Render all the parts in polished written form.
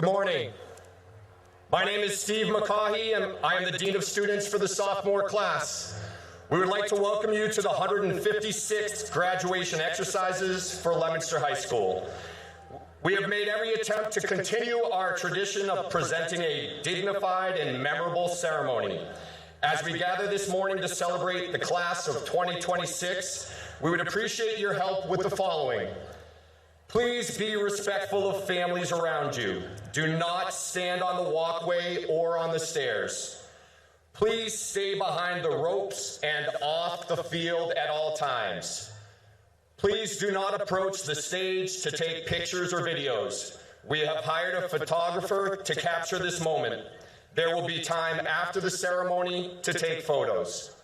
Good morning. My name is Steve McCaughey, and I am the Dean of Students for the sophomore class. We would like to welcome you to the 156th graduation exercises for Leominster High School. We have made every attempt to continue our tradition of presenting a dignified and memorable ceremony. As we gather this morning to celebrate the class of 2026, we would appreciate your help with the following. Please be respectful of families around you. Do not stand on the walkway or on the stairs. Please stay behind the ropes and off the field at all times. Please do not approach the stage to take pictures or videos. We have hired a photographer to capture this moment. There will be time after the ceremony to take photos.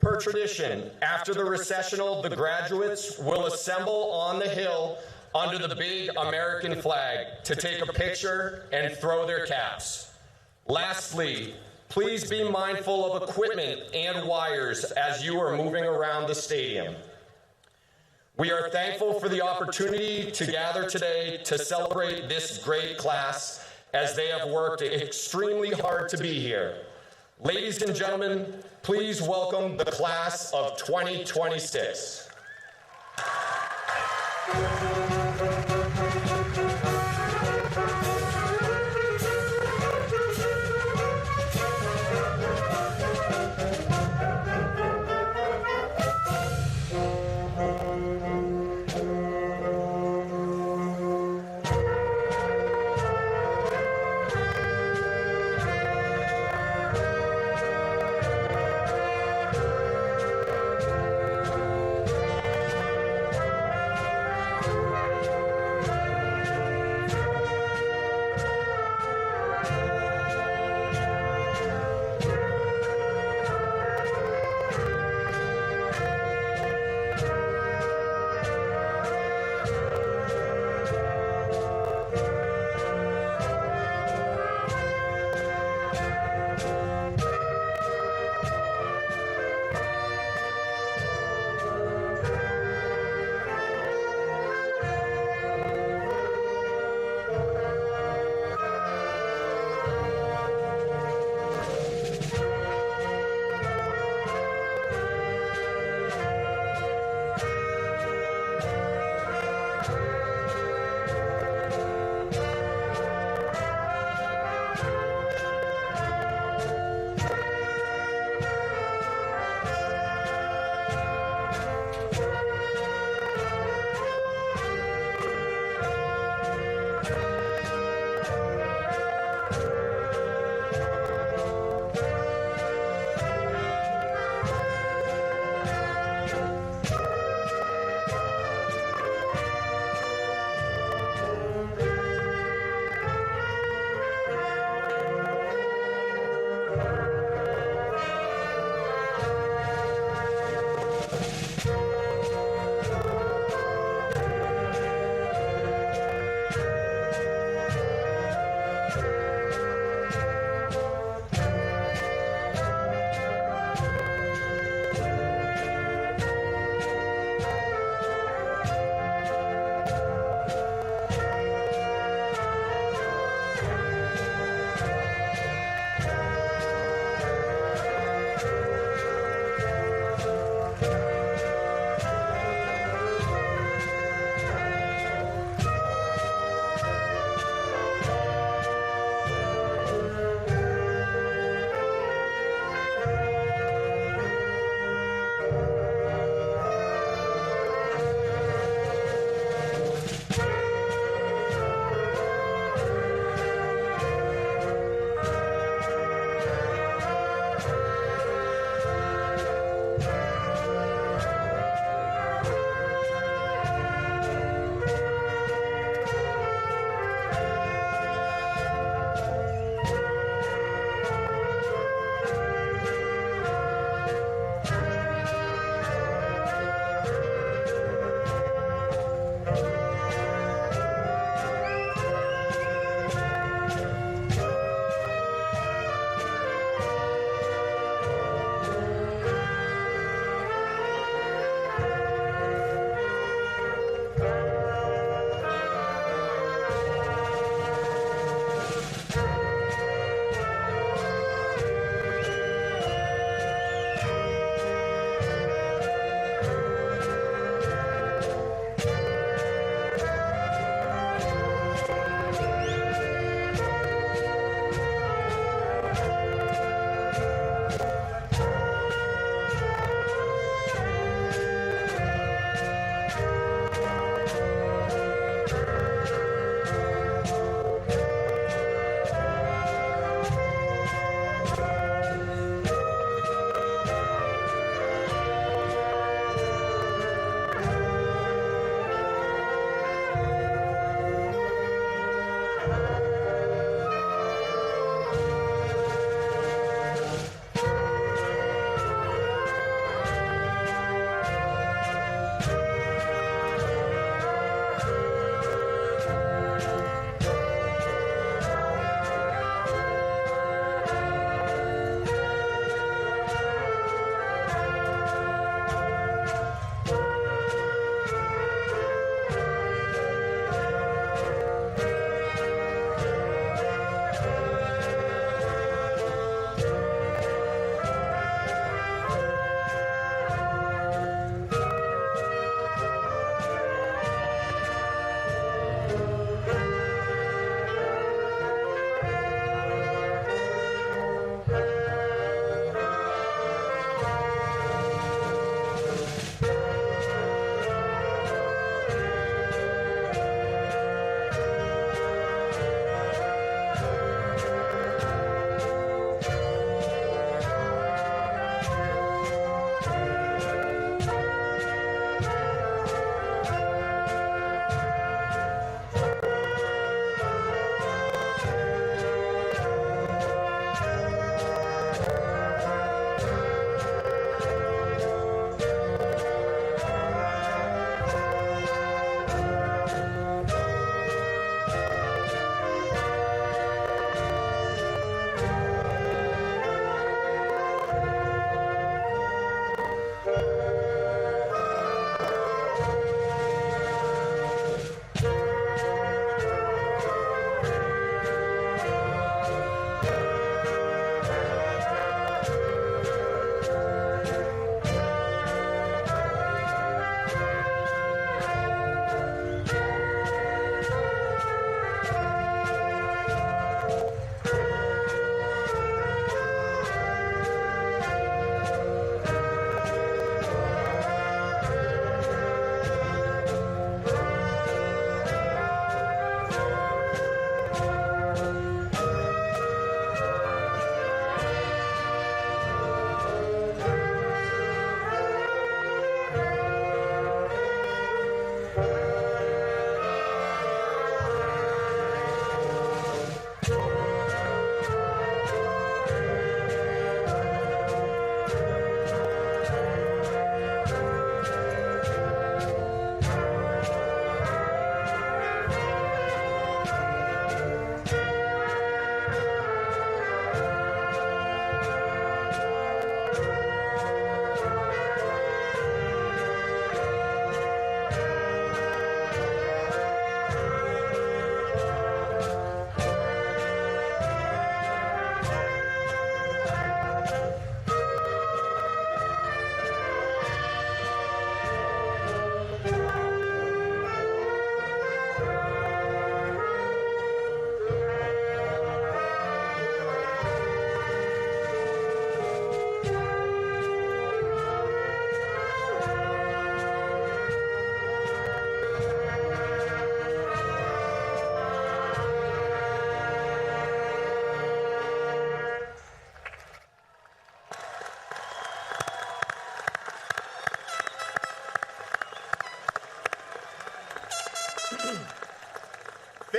Per tradition, after the recessional, the graduates will assemble on the hill under the big American flag to take a picture and throw their caps. Lastly, please be mindful of equipment and wires as you are moving around the stadium. We are thankful for the opportunity to gather today to celebrate this great class as they have worked extremely hard to be here. Ladies and gentlemen, please welcome the class of 2026.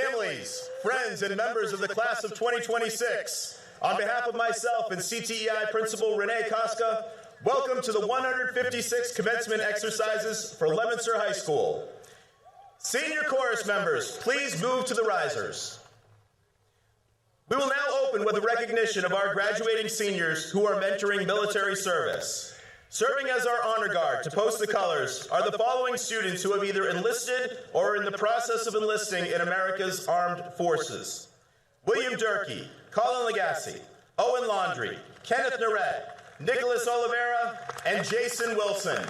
Families, friends, and members of the class of 2026, on behalf of myself and CTEI Principal Renee Koska, welcome to the 156th commencement exercises for Leominster High School. Senior chorus members, please move to the risers. We will now open with a recognition of our graduating seniors who are mentoring military service. Serving as our honor guard to post the colors are the following students who have either enlisted or are in the process of enlisting in America's armed forces: William Durkee, Colin Lagasse, Owen Laundrie, Kenneth Narette, Nicholas Oliveira, and Jason Wilson.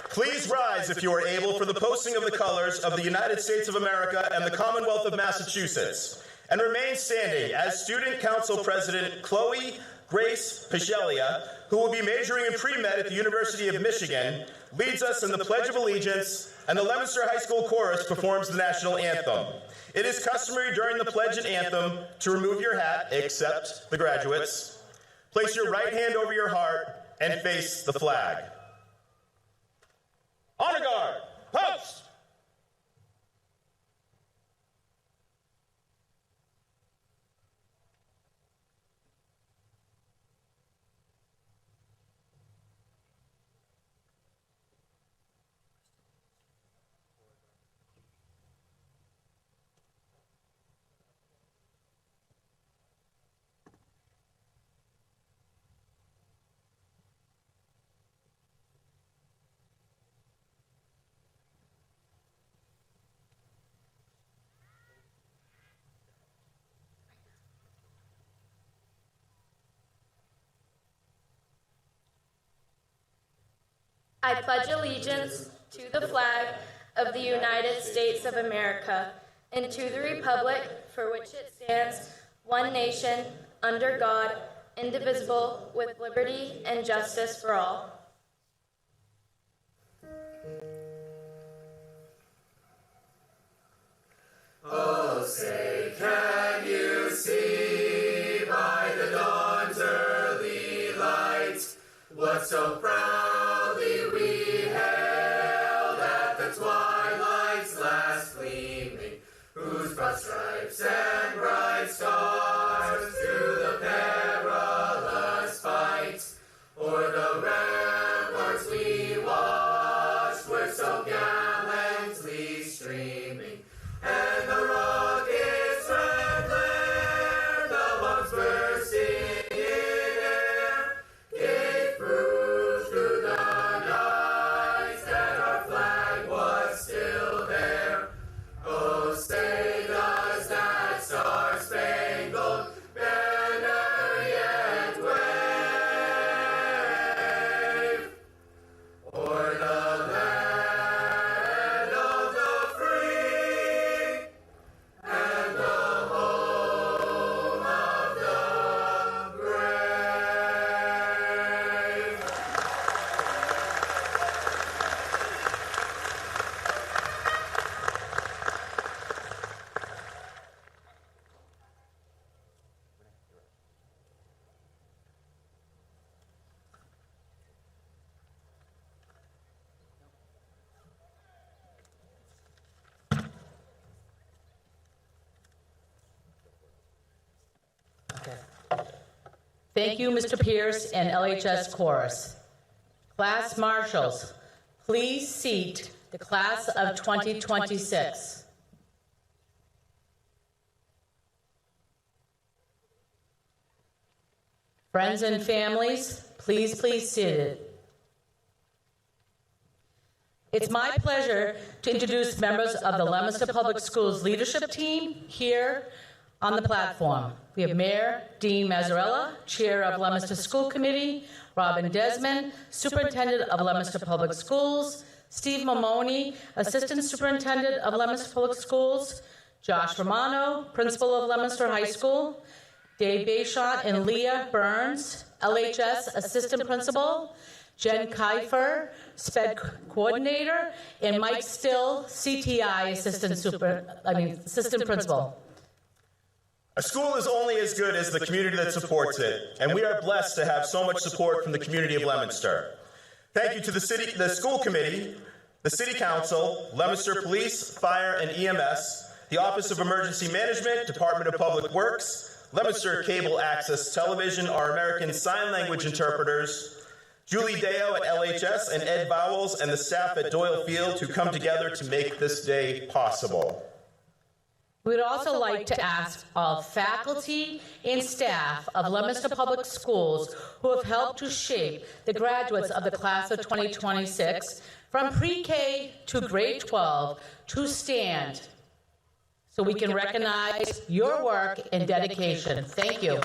Please rise if you are able for the posting of the colors of the United States of America and the Commonwealth of Massachusetts, and remain standing as Student Council President Chloe Grace Pichelia, who will be majoring in pre-med at the University of Michigan, leads us in the Pledge of Allegiance, and the Leominster High School Chorus performs the national anthem. It is customary during the pledge and anthem to remove your hat, except the graduates. Place your right hand over your heart and face the flag. Honor guard, post! I pledge allegiance to the flag of the United States of America and to the republic for which it stands, one nation, under God, indivisible, with liberty and justice for all. Oh, say, can you see by the dawn's early light what so proudly we hailed at the twilight's last gleaming, whose broad stripes and bright stars through the perilous fight o'er the ramparts we watched were so gallantly streaming, and the rockets' red glare, the bombs bursting in air, gave proof through the night that our flag was still there. Oh, say does that star-spangled banner yet wave o'er the land of the free and the home of the brave? Thank you, Mr. Pierce and LHS Chorus. Class Marshals, please seat the class of 2026. Friends and families, please seated. It's my pleasure to introduce members of the Leominster Public Schools leadership team here on the platform. We have Mayor Dean Mazzarella, Chair of Leominster School Committee, Robin Desmond, Superintendent of Leominster Public Schools, Steve Mamoni, Assistant Superintendent of Leominster Public Schools, Josh Romano, Principal of Leominster High School, Dave Bayshot and Leah Burns, LHS Assistant Principal, Jen Kiefer, SPED Coordinator, and Mike Still, CTI Assistant Principal. A school is only as good as the community that supports it, and we are blessed to have so much support from the community of Leominster. Thank you to the school committee, the city council, Leominster Police, Fire, and EMS, the Office of Emergency Management, Department of Public Works, Leominster Cable Access Television, our American Sign Language interpreters, Julie Deo at LHS, and Ed Bowles and the staff at Doyle Field who come together to make this day possible. We would also like to ask all faculty and staff of Leominster Public Schools who have helped to shape the graduates of the class of 2026 from pre-K to grade 12 to stand so we can recognize your work and dedication. Thank you.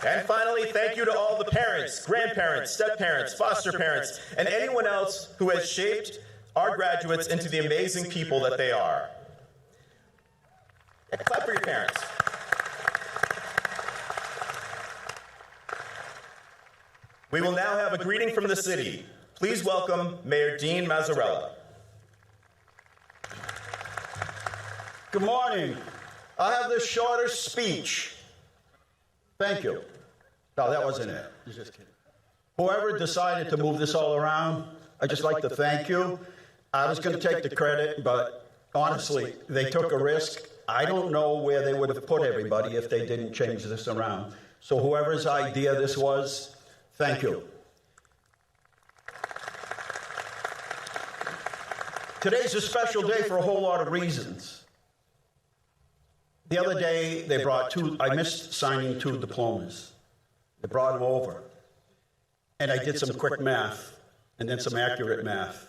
And finally, thank you to all the parents, grandparents, step-parents, foster parents, and anyone else who has shaped our graduates into the amazing people that they are. Clap for your parents. We will now have a greeting from the city. Please welcome Mayor Dean Mazzarella. Good morning. I have the shorter speech. Thank you. No, that wasn't it. Just kidding. Whoever decided to move this all around, I'd just like to thank you. I was going to take the credit, but honestly, they took a risk. I don't know where they would have put everybody if they didn't change this around. So whoever's idea this was, thank you. Today's a special day for a whole lot of reasons. The other day, they brought I missed signing 2 diplomas. They brought them over. And I did some quick math and then some accurate math.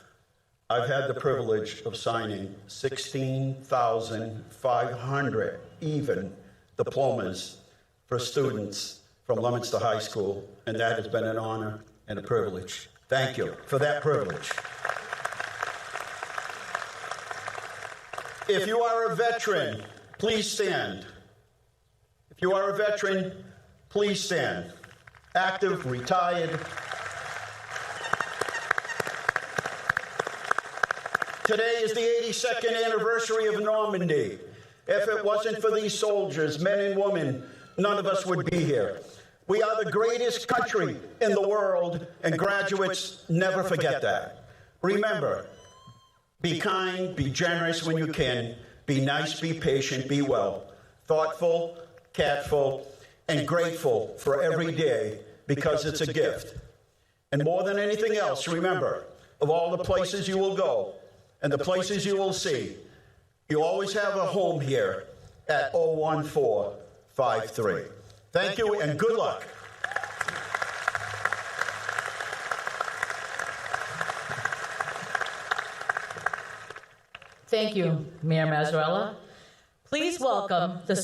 I've had the privilege of signing 16,500 even diplomas for students from Leominster High School, and that has been an honor and a privilege. Thank you for that privilege. If you are a veteran, please stand. If you are a veteran, please stand. Active, retired. Today is the 82nd anniversary of Normandy. If it wasn't for these soldiers, men and women, none of us would be here. We are the greatest country in the world, and graduates never forget that. Remember, be kind, be generous when you can, be nice, be patient, be well, thoughtful, careful, and grateful for every day because it's a gift. And more than anything else, remember, of all the places you will go and the places you will see, you always have a home here at 01453. Thank you and good luck. Thank you, Mayor Mazzarella. Please welcome the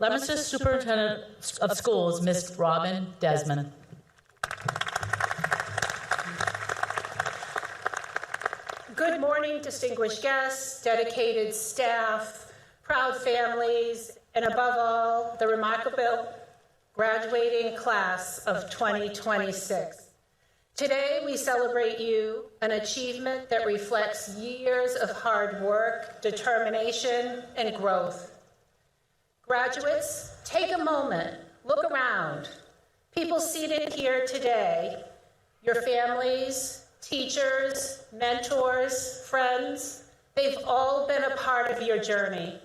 Leominster Superintendent of Schools, Ms. Robin Desmond. Good morning, distinguished guests, dedicated staff, proud families, and above all, the remarkable graduating class of 2026. Today, we celebrate you, an achievement that reflects years of hard work, determination, and growth. Graduates, take a moment, look around. People seated here today, your families, teachers, mentors, friends, they've all been a part of your journey.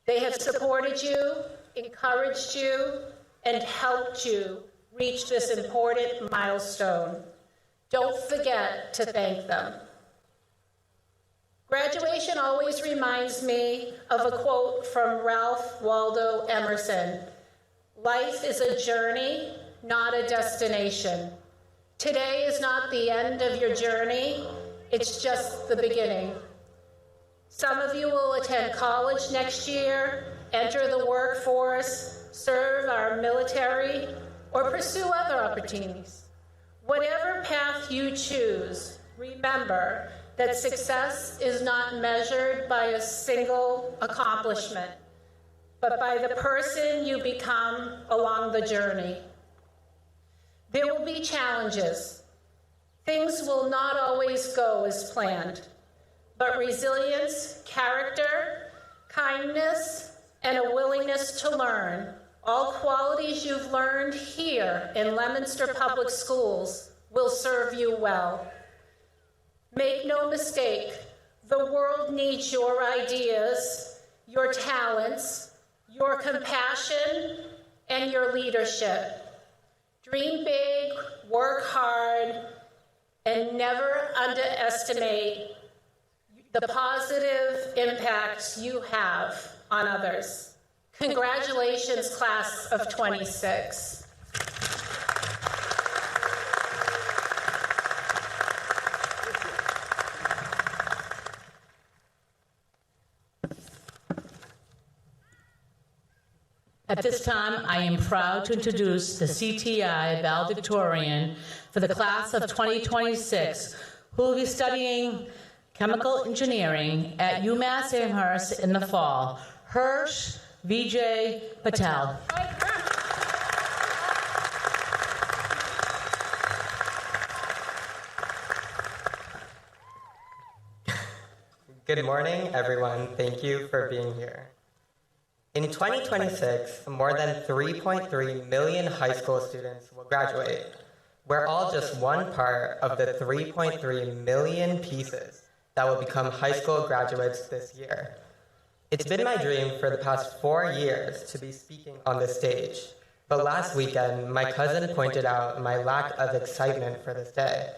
They have supported you, encouraged you, and helped you reach this important milestone. Don't forget to thank them. Graduation always reminds me of a quote from Ralph Waldo Emerson. Life is a journey, not a destination. Today is not the end of your journey, it's just the beginning. Some of you will attend college next year, enter the workforce, serve our military, or pursue other opportunities. Whatever path you choose, remember that success is not measured by a single accomplishment, but by the person you become along the journey. There will be challenges. Things will not always go as planned, but resilience, character, kindness, and a willingness to learn, all qualities you've learned here in Leominster Public Schools, will serve you well. Make no mistake, the world needs your ideas, your talents, your compassion, and your leadership. Dream big, work hard, and never underestimate the positive impacts you have on others. Congratulations, class of 26. At this time, I am proud to introduce the CTI valedictorian for the class of 2026, who will be studying chemical engineering at UMass Amherst in the fall, Hirsch Vijay Patel. Good morning, everyone. Thank you for being here. In 2026, more than 3.3 million high school students will graduate. We're all just one part of the 3.3 million pieces that will become high school graduates this year. It's been my dream for the past 4 years to be speaking on this stage, but last weekend, my cousin pointed out my lack of excitement for this day.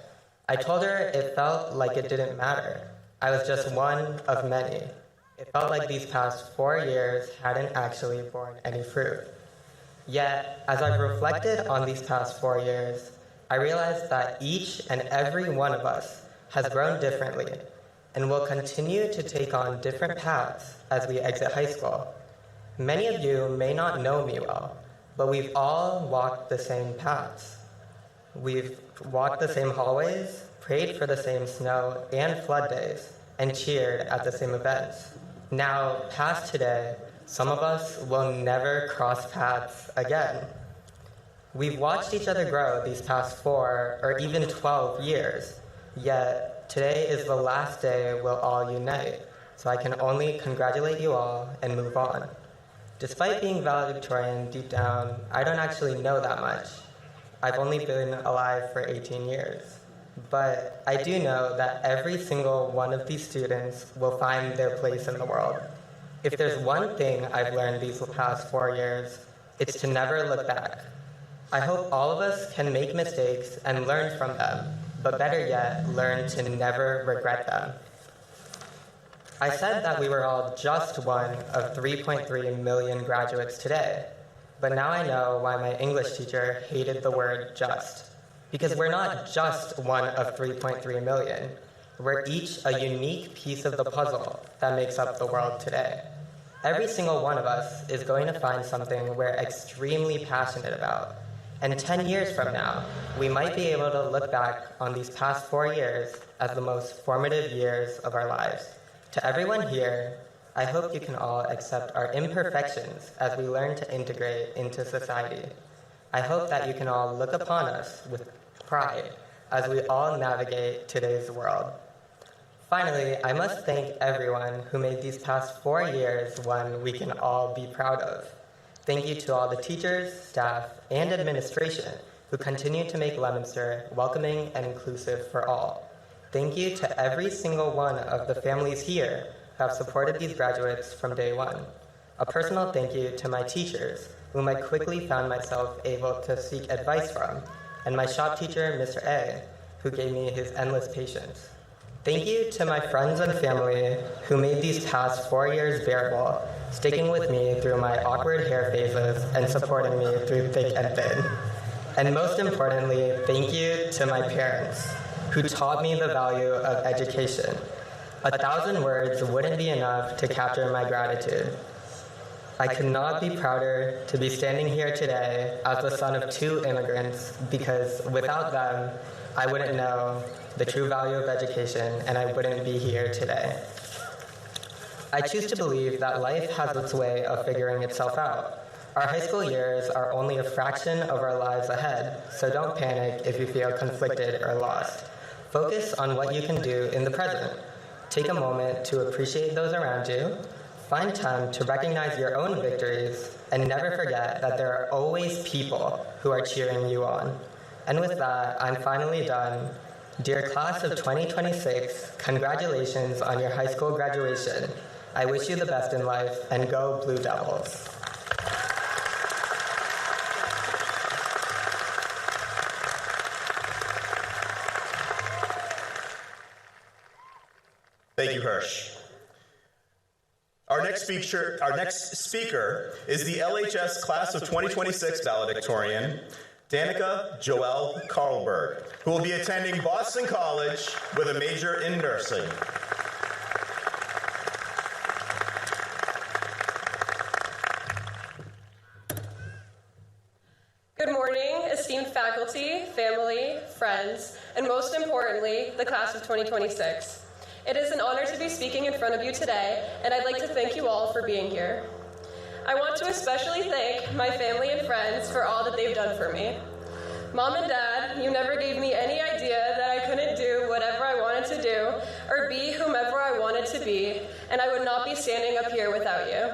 I told her it felt like it didn't matter. I was just one of many. It felt like these past 4 years hadn't actually borne any fruit. Yet, as I've reflected on these past 4 years, I realized that each and every one of us has grown differently and will continue to take on different paths as we exit high school. Many of you may not know me well, but we've all walked the same paths. We've walked the same hallways, prayed for the same snow and flood days, and cheered at the same events. Now, past today, some of us will never cross paths again. We've watched each other grow these past 4 or even 12 years, yet today is the last day we'll all unite, so I can only congratulate you all and move on. Despite being valedictorian deep down, I don't actually know that much. I've only been alive for 18 years. But I do know that every single one of these students will find their place in the world. If there's one thing I've learned these past 4 years, it's to never look back. I hope all of us can make mistakes and learn from them, but better yet, learn to never regret them. I said that we were all just one of 3.3 million graduates today, but now I know why my English teacher hated the word just. Because we're not just one of 3.3 million. We're each a unique piece of the puzzle that makes up the world today. Every single one of us is going to find something we're extremely passionate about. And 10 years from now, we might be able to look back on these past 4 years as the most formative years of our lives. To everyone here, I hope you can all accept our imperfections as we learn to integrate into society. I hope that you can all look upon us with pride as we all navigate today's world. Finally, I must thank everyone who made these past 4 years one we can all be proud of. Thank you to all the teachers, staff, and administration who continue to make Leominster welcoming and inclusive for all. Thank you to every single one of the families here who have supported these graduates from day one. A personal thank you to my teachers, whom I quickly found myself able to seek advice from, and my shop teacher, Mr. A, who gave me his endless patience. Thank you to my friends and family who made these past 4 years bearable, sticking with me through my awkward hair phases and supporting me through thick and thin. And most importantly, thank you to my parents, who taught me the value of education. 1,000 words wouldn't be enough to capture my gratitude. I could not be prouder to be standing here today as the son of 2 immigrants, because without them, I wouldn't know the true value of education and I wouldn't be here today. I choose to believe that life has its way of figuring itself out. Our high school years are only a fraction of our lives ahead, so don't panic if you feel conflicted or lost. Focus on what you can do in the present. Take a moment to appreciate those around you. Find time to recognize your own victories, and never forget that there are always people who are cheering you on. And with that, I'm finally done. Dear class of 2026, congratulations on your high school graduation. I wish you the best in life, and go Blue Devils. Thank you, Hirsch. Our next speaker is the LHS Class of 2026 valedictorian, Danica Joelle Carlberg, who will be attending Boston College with a major in nursing. Good morning, esteemed faculty, family, friends, and most importantly, the class of 2026. It is an honor to be speaking in front of you today, and I'd like to thank you all for being here. I want to especially thank my family and friends for all that they've done for me. Mom and Dad, you never gave me any idea that I couldn't do whatever I wanted to do or be whomever I wanted to be, and I would not be standing up here without you.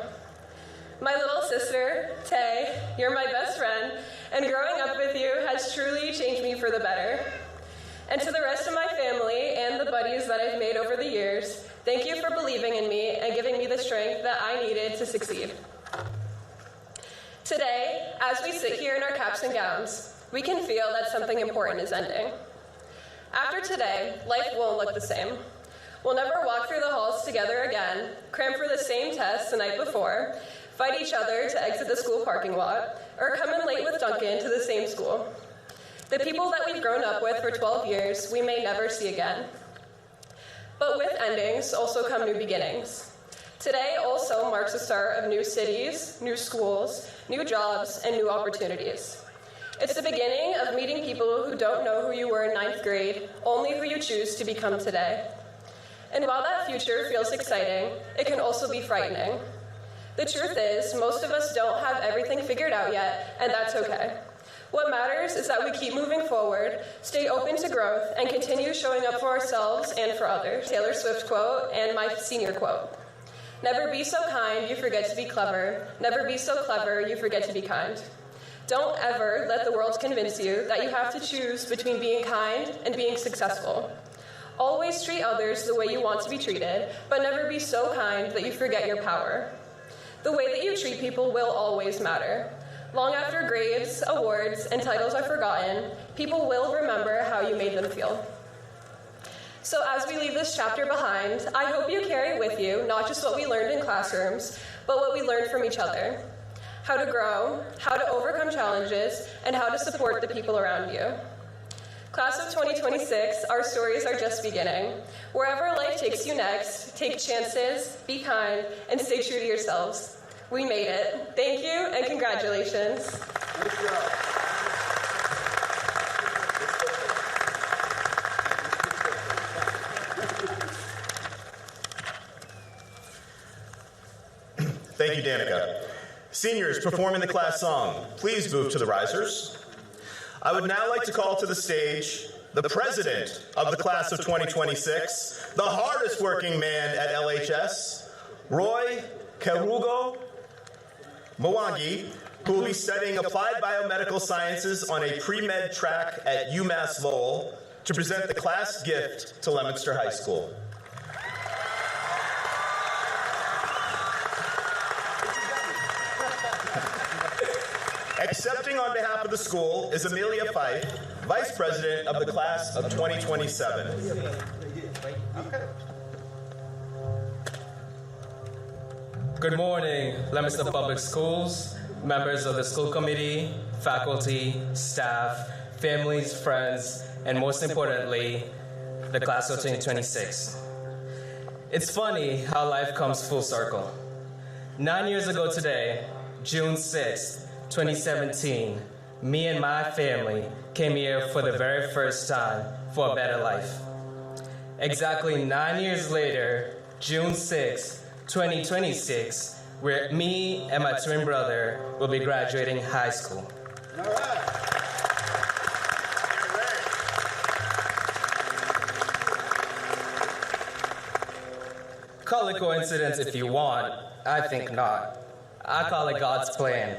My little sister, Tay, you're my best friend, and growing up with you has truly changed me for the better. And to the rest of my family and the buddies that I've made over the years, thank you for believing in me and giving me the strength that I needed to succeed. Today, as we sit here in our caps and gowns, we can feel that something important is ending. After today, life won't look the same. We'll never walk through the halls together again, cram for the same test the night before, fight each other to exit the school parking lot, or come in late with Duncan to the same school. The people that we've grown up with for 12 years, we may never see again. But with endings also come new beginnings. Today also marks the start of new cities, new schools, new jobs, and new opportunities. It's the beginning of meeting people who don't know who you were in 9th grade, only who you choose to become today. And while that future feels exciting, it can also be frightening. The truth is, most of us don't have everything figured out yet, and that's okay. What matters is that we keep moving forward, stay open to growth, and continue showing up for ourselves and for others. Taylor Swift quote and my senior quote. Never be so kind, you forget to be clever. Never be so clever, you forget to be kind. Don't ever let the world convince you that you have to choose between being kind and being successful. Always treat others the way you want to be treated, but never be so kind that you forget your power. The way that you treat people will always matter. Long after grades, awards, and titles are forgotten, people will remember how you made them feel. So as we leave this chapter behind, I hope you carry with you not just what we learned in classrooms, but what we learned from each other. How to grow, how to overcome challenges, and how to support the people around you. Class of 2026, our stories are just beginning. Wherever life takes you next, take chances, be kind, and stay true to yourselves. We made it. Thank you and congratulations. Thank you, Danica. Seniors performing the class song, please move to the risers. I would now like to call to the stage the president of the class of 2026, the hardest working man at LHS, Roy Kerugo Mwangi, who will be studying applied biomedical sciences on a pre-med track at UMass Lowell to present the class gift to Leominster High School. Accepting on behalf of the school is Amelia Fife, Vice President of the Class of 2027. Good morning, Leominster Public Schools, members of the school committee, faculty, staff, families, friends, and most importantly, the class of 2026. It's funny how life comes full circle. 9 years ago today, June 6th, 2017, me and my family came here for the very first time for a better life. Exactly 9 years later, June 6th, 2026, where me and my twin brother will be graduating high school. All right. Call it coincidence if you want. I think not. I call it God's plan.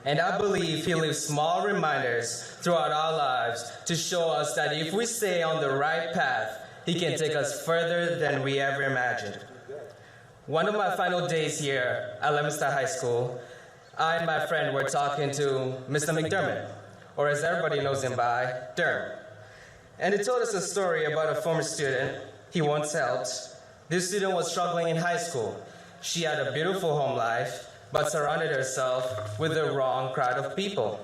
And I believe He leaves small reminders throughout our lives to show us that if we stay on the right path, He can take us further than we ever imagined. One of my final days here at Leominster High School, I and my friend were talking to Mr. McDermott, or as everybody knows him by, Derm. And he told us a story about a former student he once helped. This student was struggling in high school. She had a beautiful home life, but surrounded herself with the wrong crowd of people.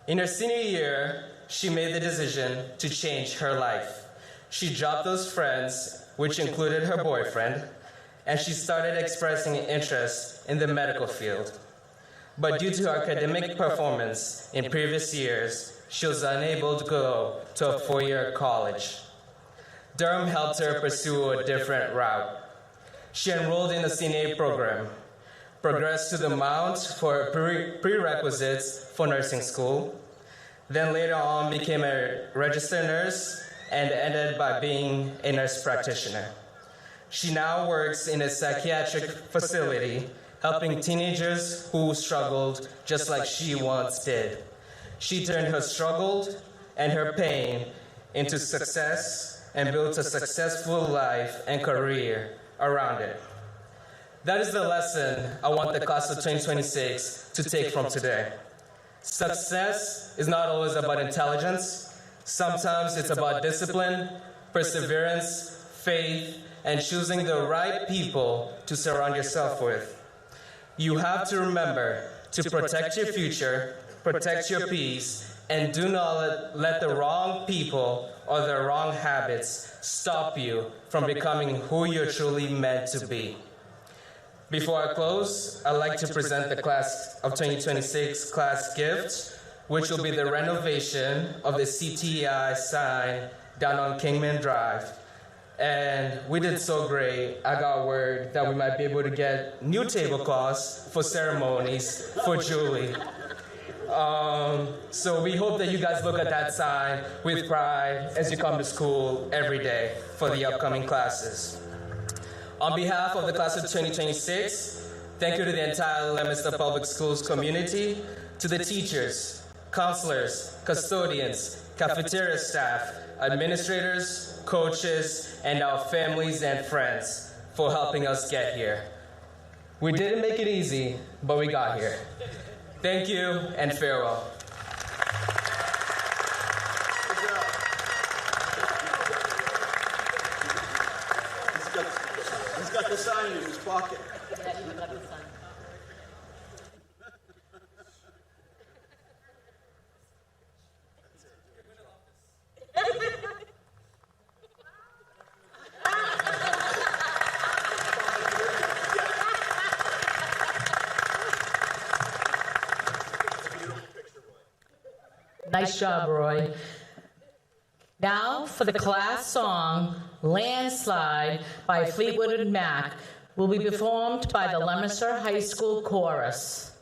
In her senior year, she made the decision to change her life. She dropped those friends, which included her boyfriend, and she started expressing interest in the medical field. But due to her academic performance in previous years, she was unable to go to a four-year college. Durham helped her pursue a different route. She enrolled in the CNA program, progressed to the Mount for prerequisites for nursing school, then later on became a registered nurse and ended by being a nurse practitioner. She now works in a psychiatric facility, helping teenagers who struggled just like she once did. She turned her struggle and her pain into success and built a successful life and career around it. That is the lesson I want the class of 2026 to take from today. Success is not always about intelligence. Sometimes it's about discipline, perseverance, faith, and choosing the right people to surround yourself with. You have to remember to protect your future, protect your peace, and do not let the wrong people or the wrong habits stop you from becoming who you're truly meant to be. Before I close, I'd like to present the class of 2026 class gift, which will be the renovation of the CTEI sign down on Kingman Drive. And we did so great, I got word that we might be able to get new tablecloths for ceremonies for Julie. So we hope that you guys look at that sign with pride as you come to school every day for the upcoming classes. On behalf of the class of 2026, thank you to the entire Leominster Public Schools community, to the teachers, counselors, custodians, cafeteria staff, administrators, coaches, and our families and friends for helping us get here. We didn't make it easy, but we got here. Thank you and farewell. He's got the sign in his pocket. Nice job, Roy. Now for the class song, Landslide by Fleetwood Mac, will be performed by the Leominster High School Chorus.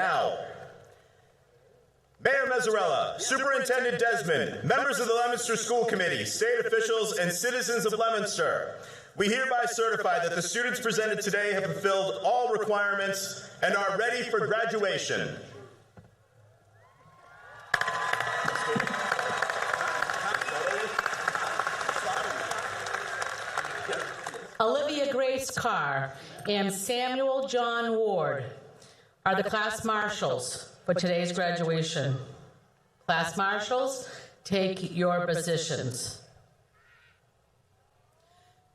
now. Mayor Mazzarella, Superintendent Desmond, members of the Leominster School Committee, state officials, and citizens of Leominster, we hereby certify that the students presented today have fulfilled all requirements and are ready for graduation. Olivia Grace Carr and Samuel John Ward are the class marshals for today's graduation. Class marshals, take your positions.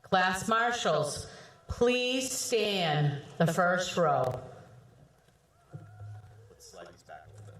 Class marshals, please stand the first row. Let's slide these back a little bit.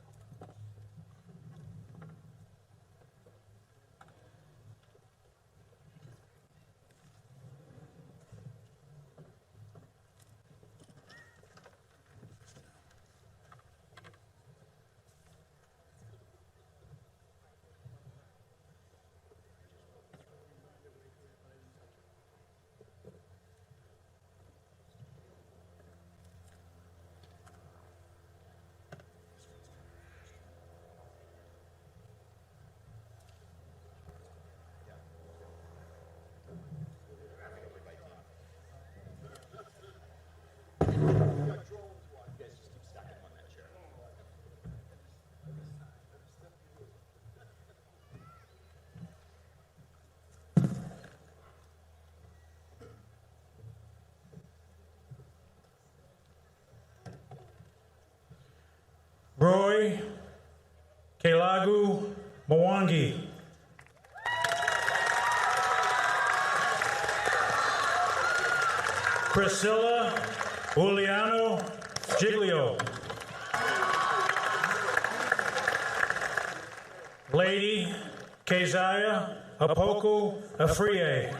Roy Kelagu Mwangi. Priscilla Juliano Giglio. Lady Keziah Apoku Afriye.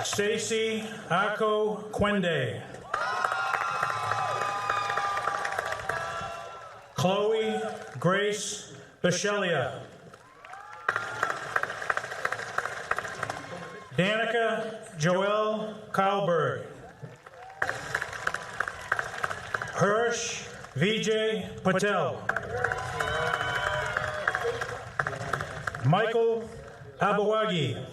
Stacy Ako Quende. Chloe Grace Bichelia. Danica Joelle Kalberg. Hirsch Vijay Patel. Michael Abawagi.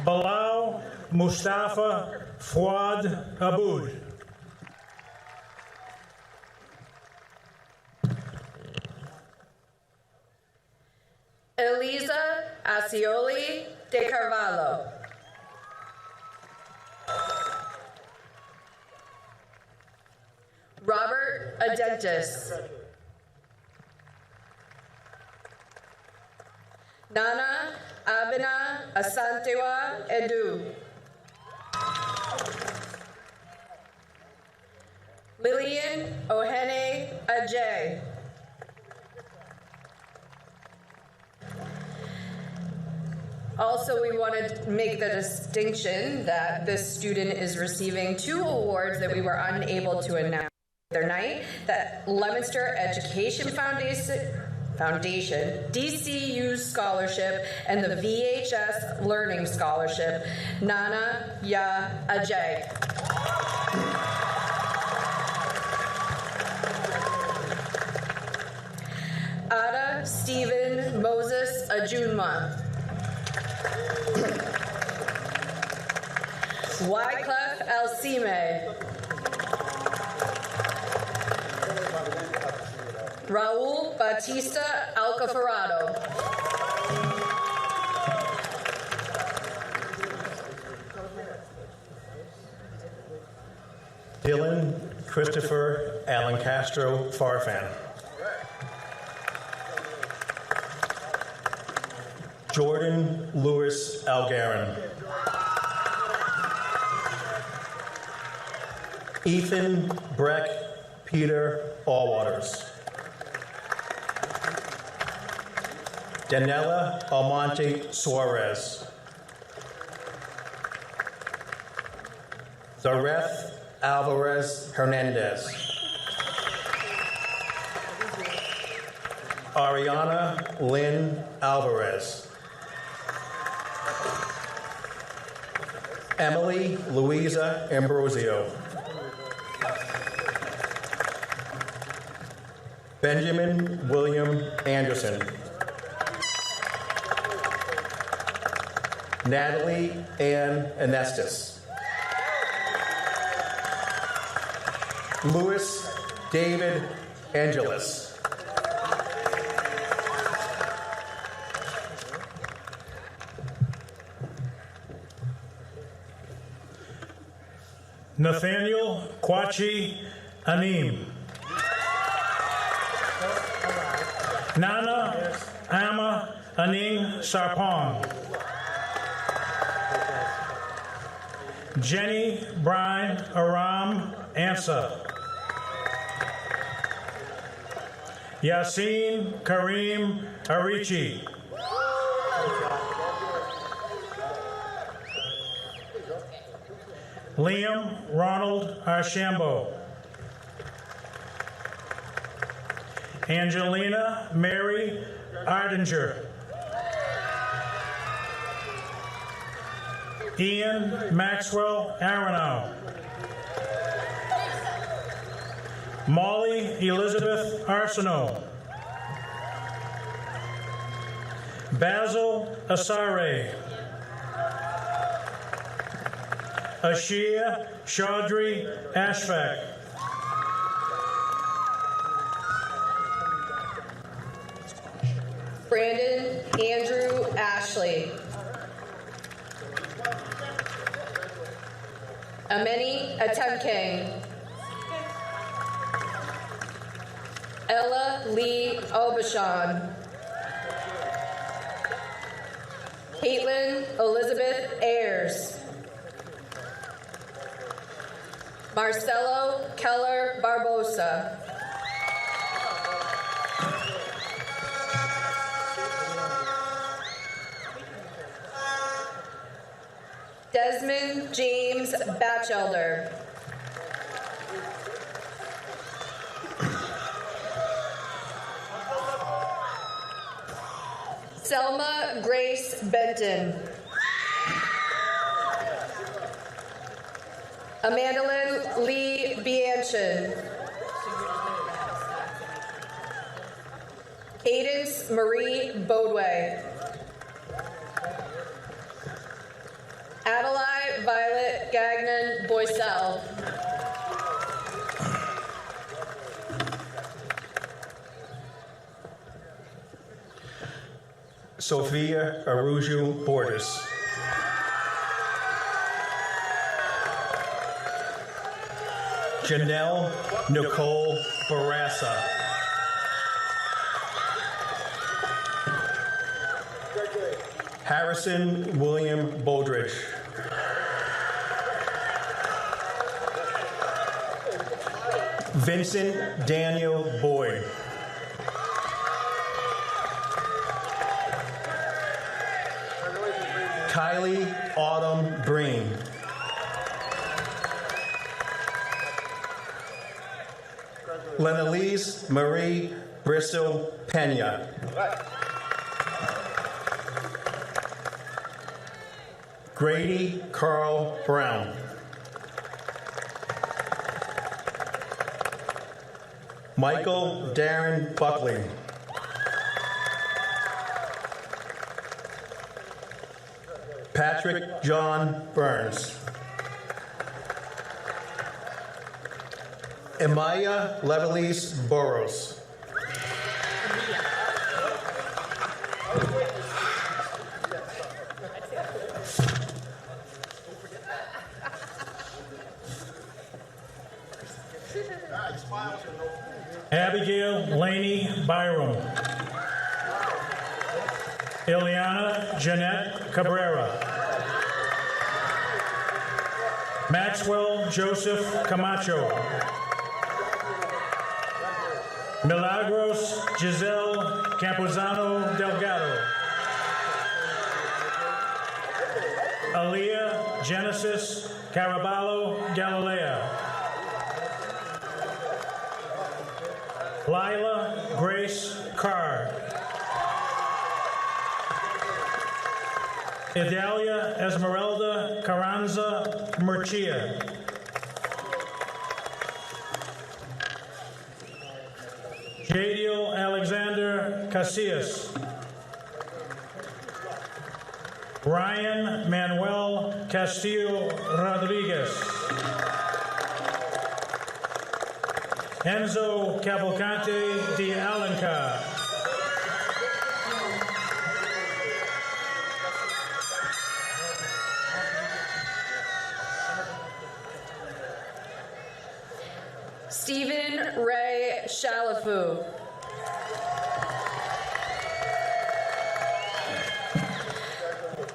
Bilal Mustafa Fuad Aboud. Elisa Asioli de Carvalho. Robert Adentis. Nana Abina Asantewa Edu. Lillian Ohene Ajay. Also, we want to make the distinction that this student is receiving 2 awards that we were unable to announce the other night. That Leominster Education Foundation, DCU Scholarship, and the VHS Learning Scholarship, Nana Ya Ajay. Ada Stephen Moses Ajunma. Wyclef Alcime. Raul Batista Alcafarado. Dylan Christopher Alan Castro Farfan. Jordan Lewis Algarin. Ethan Breck Peter Allwaters. Danella Almonte Suarez. Zareth Alvarez Hernandez. Ariana Lynn Alvarez. Emily Louisa Ambrosio. Benjamin William Anderson. Natalie Ann Anestis. Louis David Angelis. Nathaniel Kwachi Anim. Nana Ama Aning Sarpong. Jenny Brian Aram Ansa. Yasin Kareem Arichi. Liam Ronald Archambault. Angelina Mary Ardinger. Ian Maxwell Aronow. Molly Elizabeth Arsenault. Basil Asare. Ashia Chaudhry Ashfaq. Brandon Andrew Ashley. Ameni Atemking. Ella Lee Obashan. Caitlin Elizabeth Ayers. Marcelo Keller Barbosa. Desmond James Batchelder. Selma Grace Benton. Amandalyn Lee Bianchin. Cadence Marie Bodway. Adelaide Violet Gagnon Boycell. Sophia Aruju Borders. Janelle Nicole Barassa. Harrison William Boldridge. Vincent Daniel Boyd. Kylie Autumn Breen. Lenelise Marie Bristol Pena. Grady Carl Brown. Michael Darren Buckley. Patrick John Burns. Amaya Levelise Burrows. Abigail Laney Byram. Ileana Jeanette Cabrera. Maxwell Joseph Camacho. Milagros Giselle Campuzano Delgado. Aaliyah Genesis Caraballo Galilea. Lila Grace Carr. Idalia Esmeralda Carranza Murcia. Jadiel Alexander Casillas. Ryan Manuel Castillo Rodriguez. Enzo Cavalcante de Alencar. Stephen Ray Shalafu.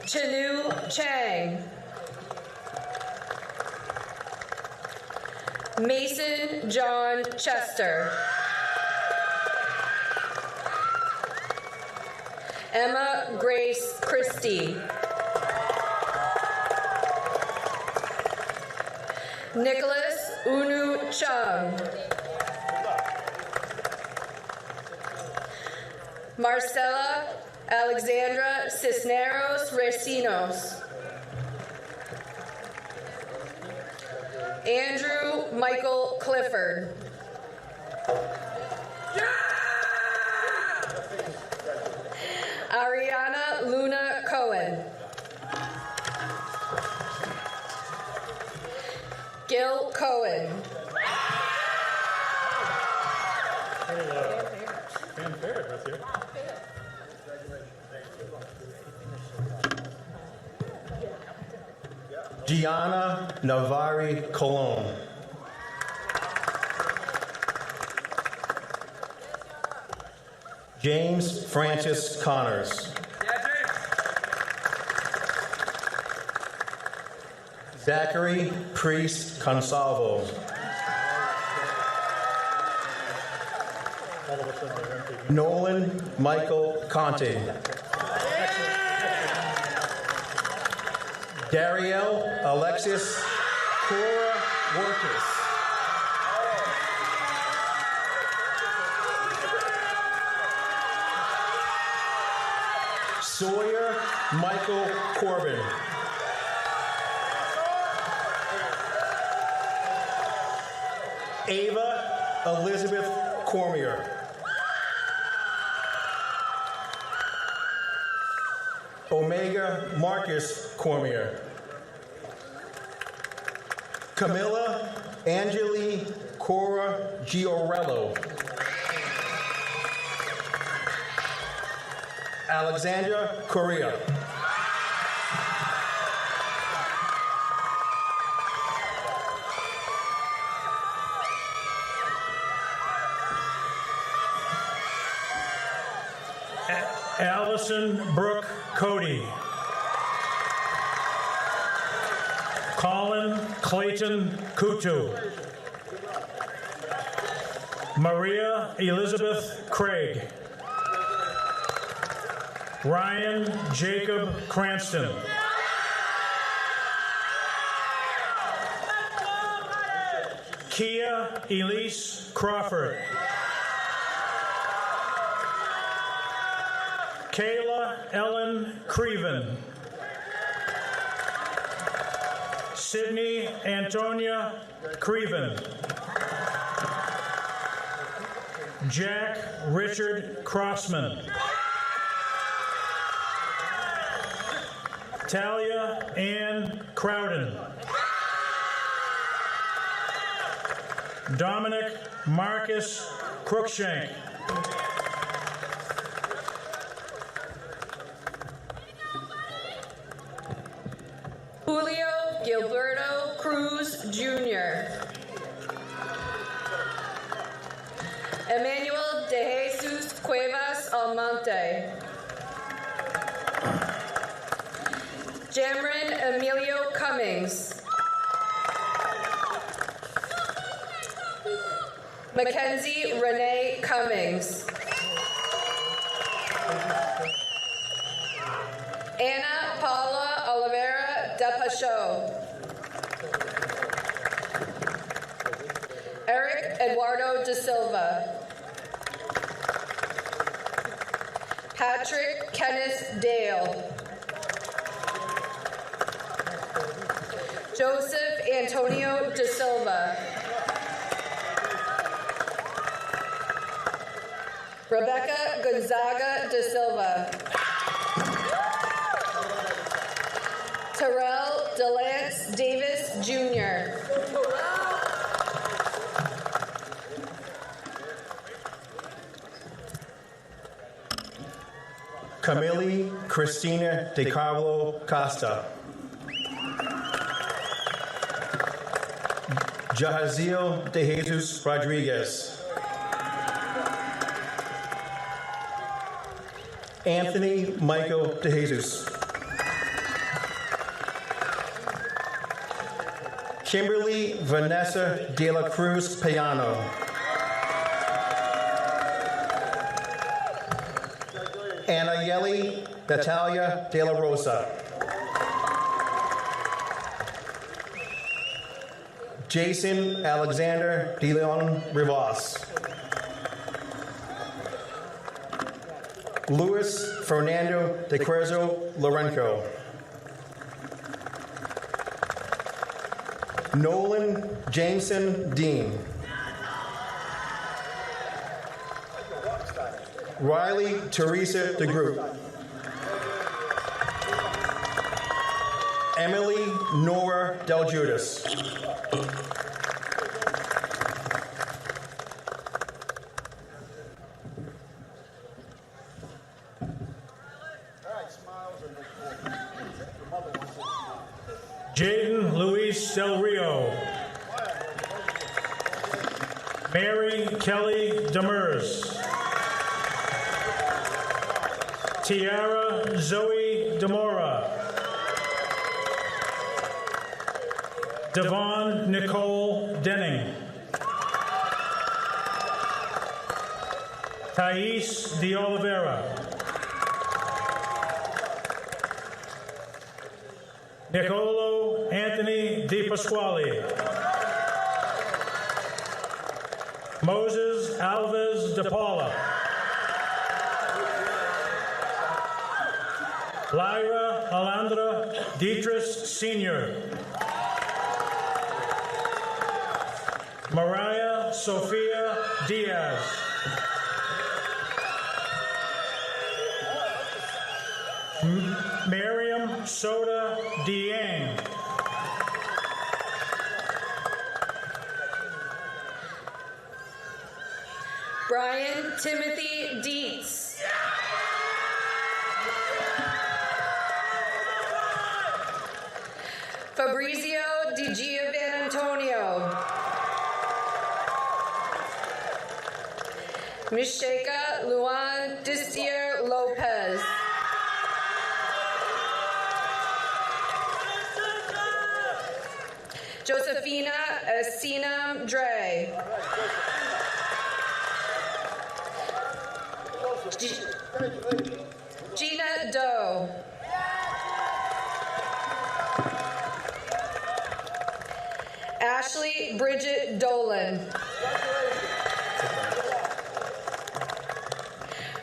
Chinu Chang. Mason John Chester. Emma Grace Christie. Nicholas Unu Chung. Marcela Alexandra Cisneros Recinos. Andrew Michael Clifford. Ariana Luna Cohen. Gil Cohen. Gianna Navari Colon. James Francis Connors. Zachary Priest Consalvo. Nolan Michael Conte. Dariel Alexis Cora Workis. Sawyer Michael Corbin. Ava Elizabeth Cormier. Omega Marcus Cormier. Camilla Angeli Cora Giorello. Alexandra Correa. Allison Brooke Cody. Colin Clayton Kutu. Maria Elizabeth Craig. Ryan Jacob Cranston. Kia Elise Crawford. Kayla Ellen Creven. Sydney Antonia Creven. Jack Richard Crossman. Talia Ann Crowden. Dominic Marcus Crookshank. Julio Gilberto Cruz Jr. Emmanuel de Jesus Cuevas Almonte. Jamron Emilio Cummings. Mackenzie Renee Cummings. Anna Paula Oliveira Depachot. Eric Eduardo De Silva. Patrick Kenneth Dale. Joseph Antonio De Silva. Rebecca Gonzaga De Silva. Terrell DeLance Davis Jr. Camille Cristina De Carlo Costa. Jahaziel De Jesus Rodriguez. Anthony Michael De Jesus. Kimberly Vanessa De La Cruz Payano. Anayeli Natalia De La Rosa. Jason Alexander De Leon Rivas. Luis Fernando De Cuerzo Lorenco. Nolan Jameson Dean. Riley Teresa DeGroot. Emily Nora Del Judas. Jaden Luis Del Rio. Mary Kelly Demers. Tiara Zoe Demora. Devon Nicole Denning. Thais De Oliveira. Nicolo Anthony Di Pasquale. Moses Alves De Paula. Lyra Alandra Dietrich Sr. Mariah Sophia Diaz. Miriam Soda Diang. Brian Timothy Dietz. Fabrizio Di Giovanantonio. Misheka Luan Distier Lopez. Josephina Asinam Dre. Gina Doe. Ashley Bridget Dolan.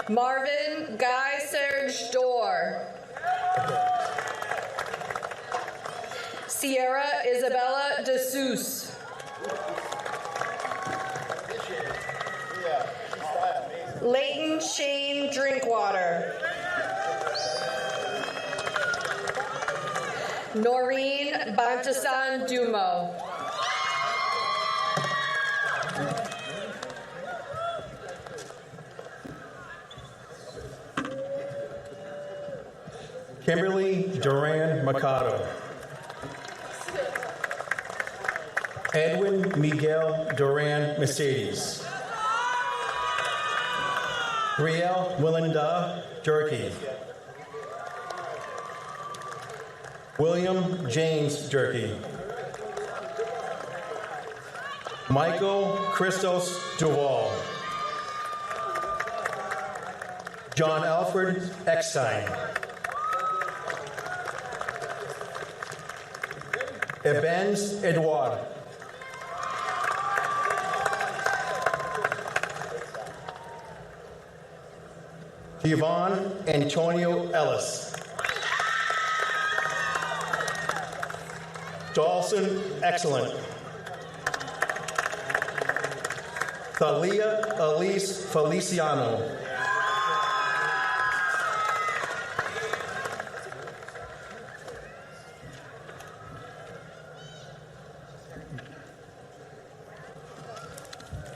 Marvin Guy Serge Dorr. Sierra Isabella DeSouza. Leighton Shane Drinkwater. Noreen Bantasan Dumo. Kimberly Duran Mercado. Edwin Miguel Duran Mercedes. Brielle Willinda Jerky. William James Jerky. Michael Christos Duval. John Alfred Eckstein. Ebens Edouard. Yvonne Antonio Ellis. Dawson, excellent. Thalia Elise Feliciano.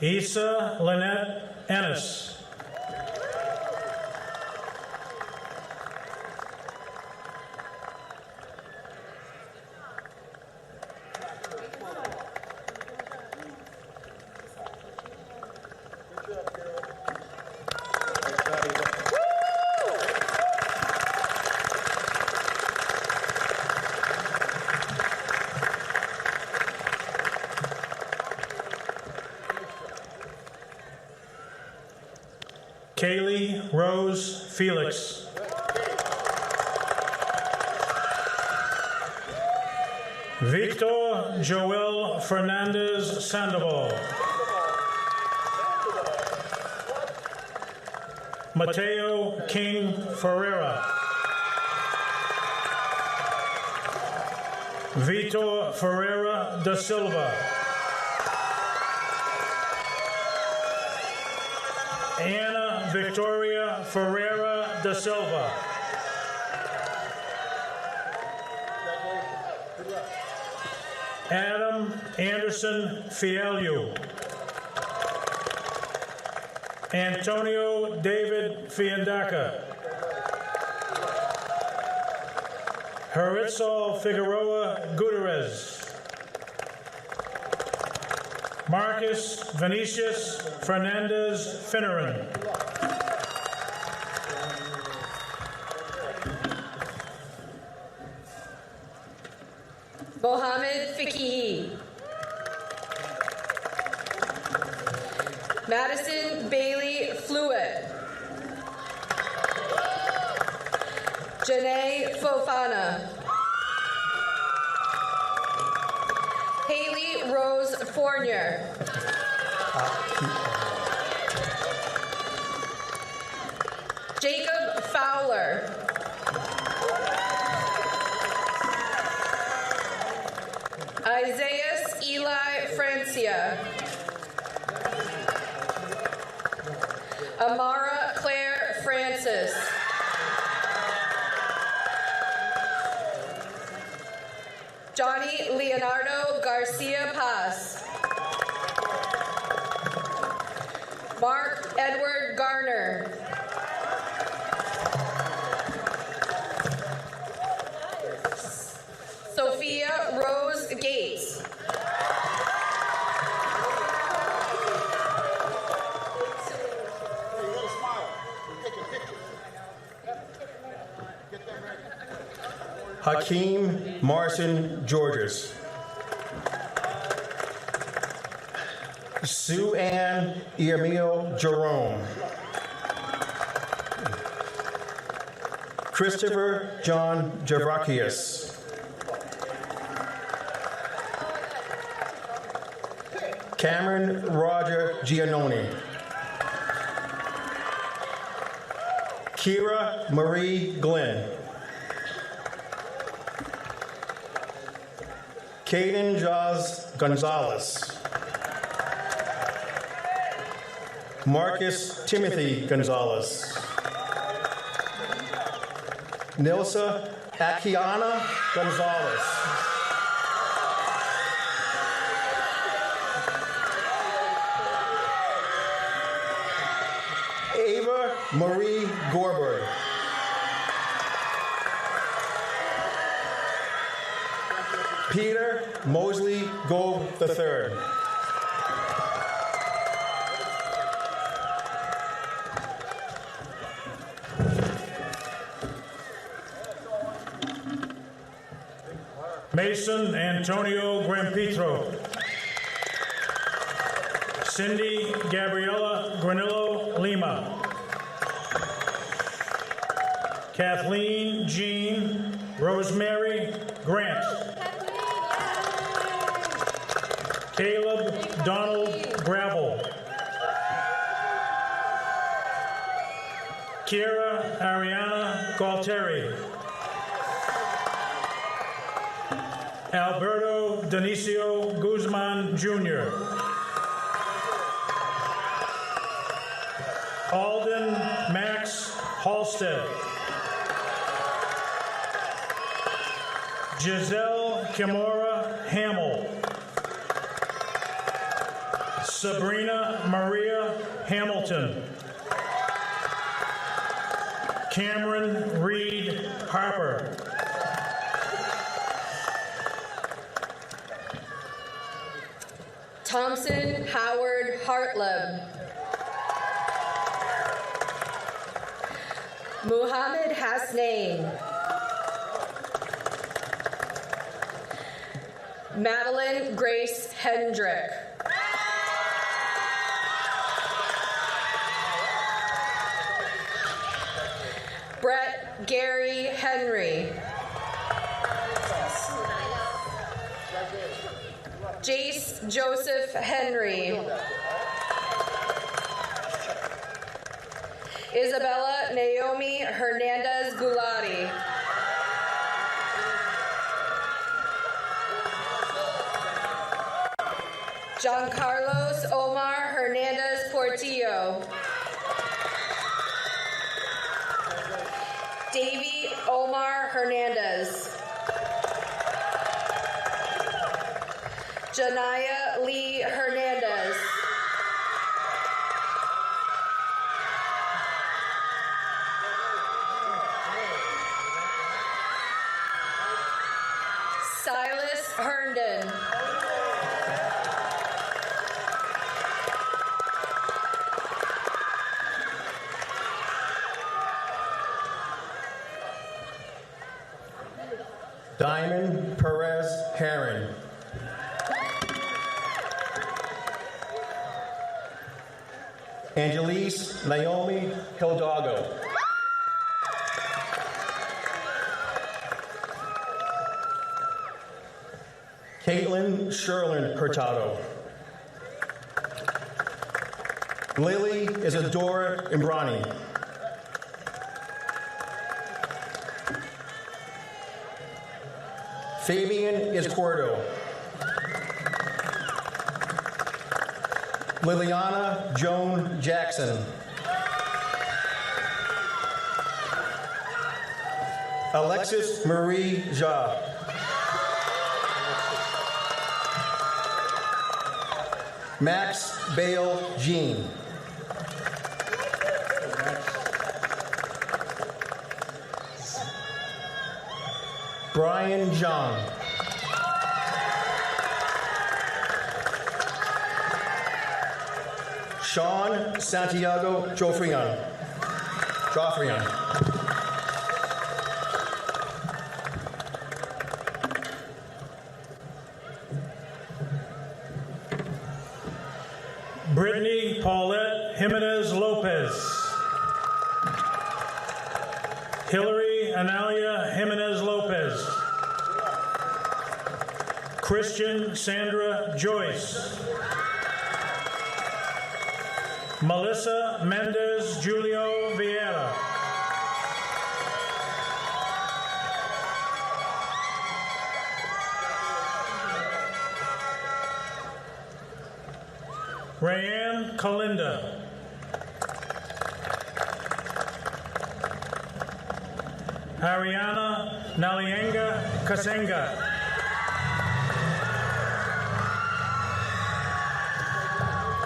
Issa Lynette Ennis. Kaylee Rose Felix. Victor Joel Fernandez Sandoval. Mateo King Ferreira. Vitor Ferreira da Silva. Anna Victoria Ferreira da Silva. Adam Anderson Fialho. Antonio David Fiandaca. Heritzal Figueroa Gutierrez. Marcus Vinicius Fernandez Finneran. Mohammed Fakihi. Madison Bailey Fluid. Janae Fofana. Haley Rose Fournier. Jacob Fowler. Isaiah Eli Francia. Amara Claire Francis. Johnny Leonardo Garcia Paz. Mark Edward Garner. Sophia Rose Gates. Hakeem Marcin Georges. Sue Ann Emil Jerome. Christopher John Javrakias. Cameron Roger Giannoni. Kira Marie Glenn. Caden Jaz Gonzalez. Marcus Timothy Gonzalez. Nilsa Akiana Gonzalez. Ava Marie Gorberg. Peter Mosley Gobe III. Mason Antonio Grampitro. Cindy Gabriela Granillo Lima. Kathleen Jean Rosemary Grant. Caleb Donald Gravel. Kira Ariana Galteri. Alberto Dionisio Guzman, Jr. Alden Max Halstead. Giselle Kimura Hamill. Sabrina Maria Hamilton. Cameron Reed Harper. Thompson Howard Hartleb. Muhammad Hasnain. Madeline Grace Hendrick. Brett Gary Henry. Jace Joseph Henry. Isabella Naomi Hernandez Gulati. Giancarlos Omar Hernandez Portillo. Davy Omar Hernandez. Janaya Lee Hernandez. Silas Herndon. Diamond Perez Heron. Angelise Naomi Hildago. Caitlin Sherlin Hurtado. Lily Isadora Imbrani. Fabian Izquierdo. Liliana Joan Jackson. Alexis Marie Ja. Max Bale Jean. Brian John. Sean Santiago Joffrion. Brittany Paulette Jimenez Lopez. Hillary Analia Jimenez Lopez. Christian Sandra Joyce. Melissa Mendez Julio Vieira. Rayanne Kalinda. Ariana Nalienga Kasenga.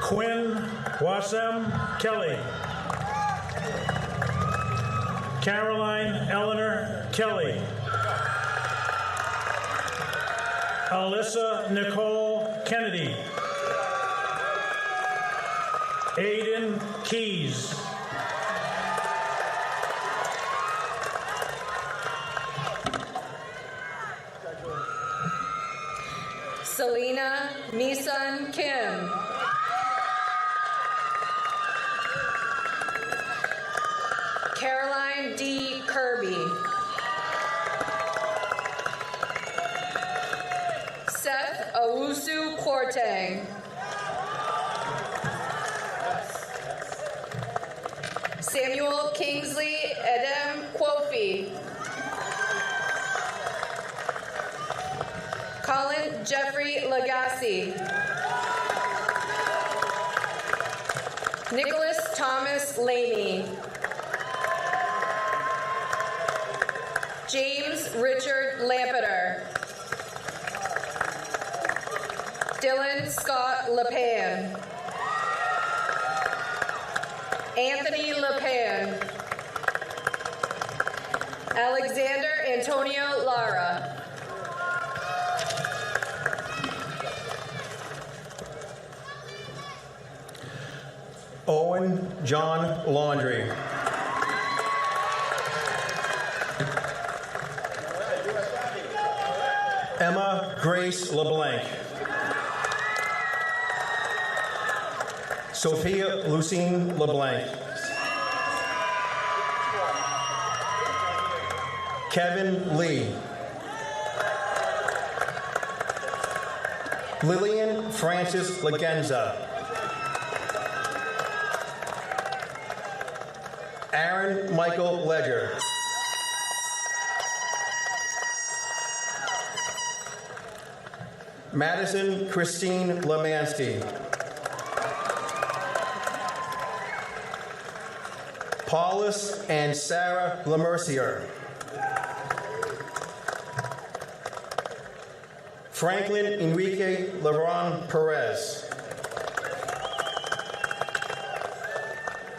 Quinn Wasem Kelly. Caroline Eleanor Kelly. Alyssa Nicole Kennedy. Aiden Keys. Selena Misun Kim. Caroline D. Kirby. Seth Owusu Kwarteng. Samuel Kingsley Edem Quofi. Colin Jeffrey Lagasse. Nicholas Thomas Laney. James Richard Lampeter. Dylan Scott LePan. Anthony LePan. Alexander Antonio Lara. Owen John Laundrie. Emma Grace LeBlanc. Sophia Lucine LeBlanc. Kevin Lee. Lillian Francis Lagenza. Aaron Michael Ledger. Madison Christine Lemansky. Paulus and Sarah Lemercier. Franklin Enrique Lebron Perez.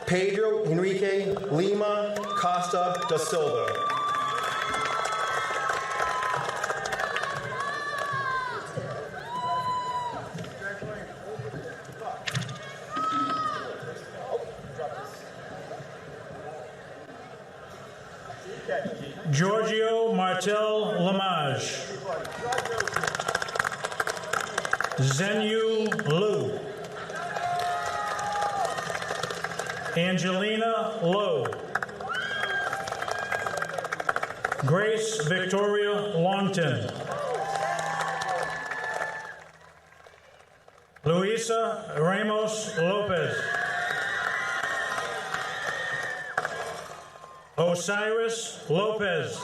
Pedro Enrique Lima Costa da Silva. Giorgio Martel Lamage. Zhenyu Liu. Angelina Lowe. Grace Victoria Longton. Luisa Ramos Lopez. Osiris Lopez.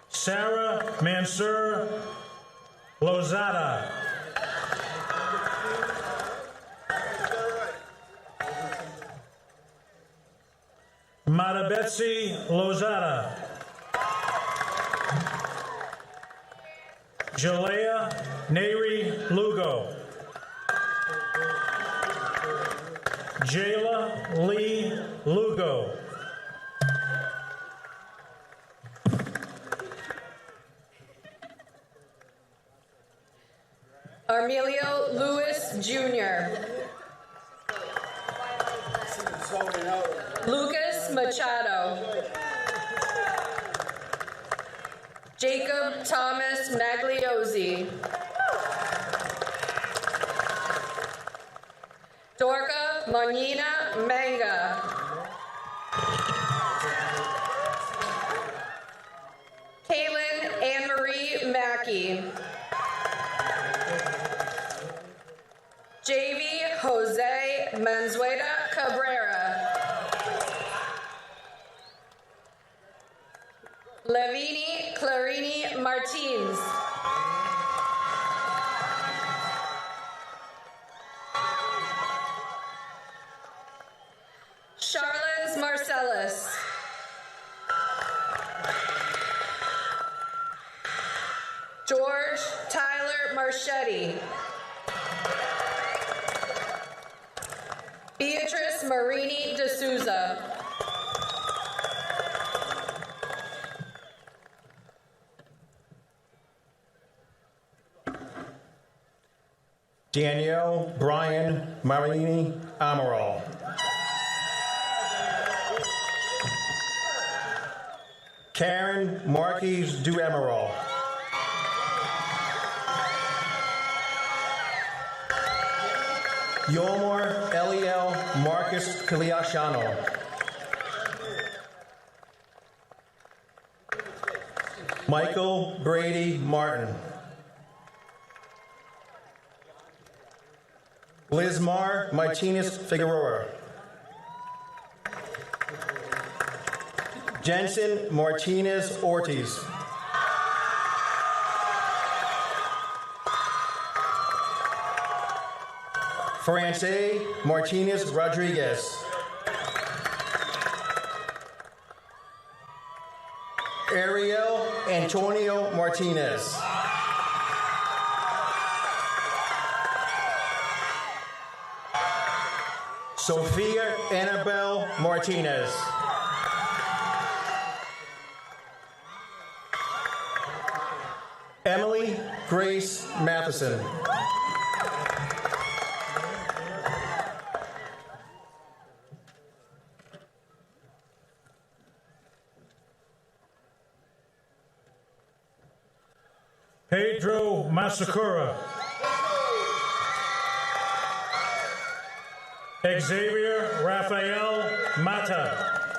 Sarah Mansur Lozada. Matabetsi Lozada. Jalea Neri Lugo. Jayla Lee Lugo. Armelio Lewis Jr. Lucas Machado. Jacob Thomas Magliozzi. Dorca Monina Manga. Kaylin Anne-Marie Mackey. JV Jose Manzueta Cabrera. Levini Clarini Martins. Charlens Marcellus. George Tyler Marchetti. Beatrice Marini D'Souza. Danielle Brian Marini Amaral. Karen Marquise Du Amaral. Yomar Eliel Marcus Kiliashano. Michael Brady Martin. Lizmar Martinez Figueroa. Jensen Martinez Ortiz. France Martinez Rodriguez. Ariel Antonio Martinez. Sophia Annabelle Martinez. Emily Grace Matheson. Pedro Masakura. Xavier Rafael Mata.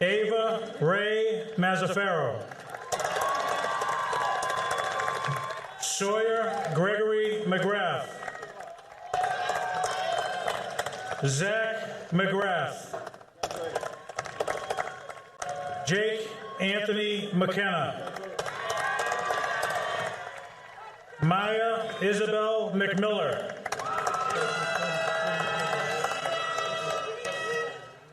Ava Ray Mazzaferro. Sawyer Gregory McGrath. Zach McGrath. Jake Anthony McKenna. Maya Isabel McMiller.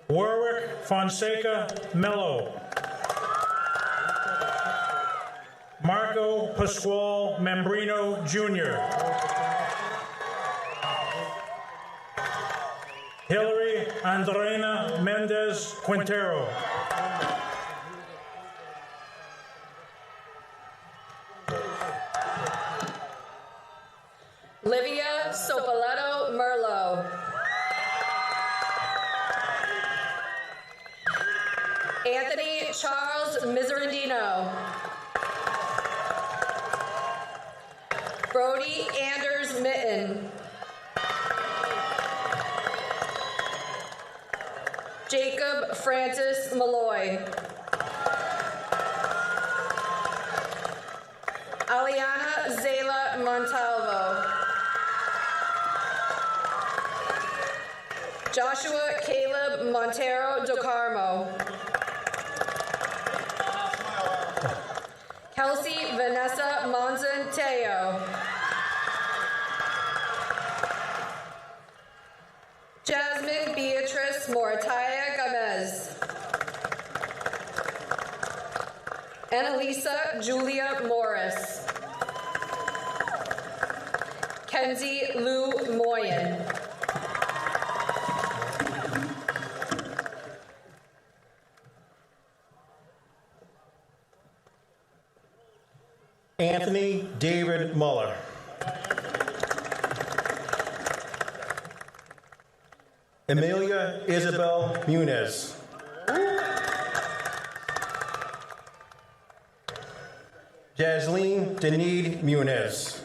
Warwick Fonseca Mello. Marco Pasquale Membrino Jr. Hillary Andreina Mendez Quintero. Livia Sopoleto Merlo. Anthony Charles Miserandino. Brody Anders Mitten. Jacob Francis Malloy. Aliana Zayla Montalvo. Joshua Caleb Montero do Carmo. Kelsey Vanessa Monzon Teo. Jasmine Beatrice Morataya Gomez. Annalisa Julia Morris. Kenzie Lou Moyen. Anthony David Muller. Emilia Isabel Muniz. Jasleen Denise Muniz.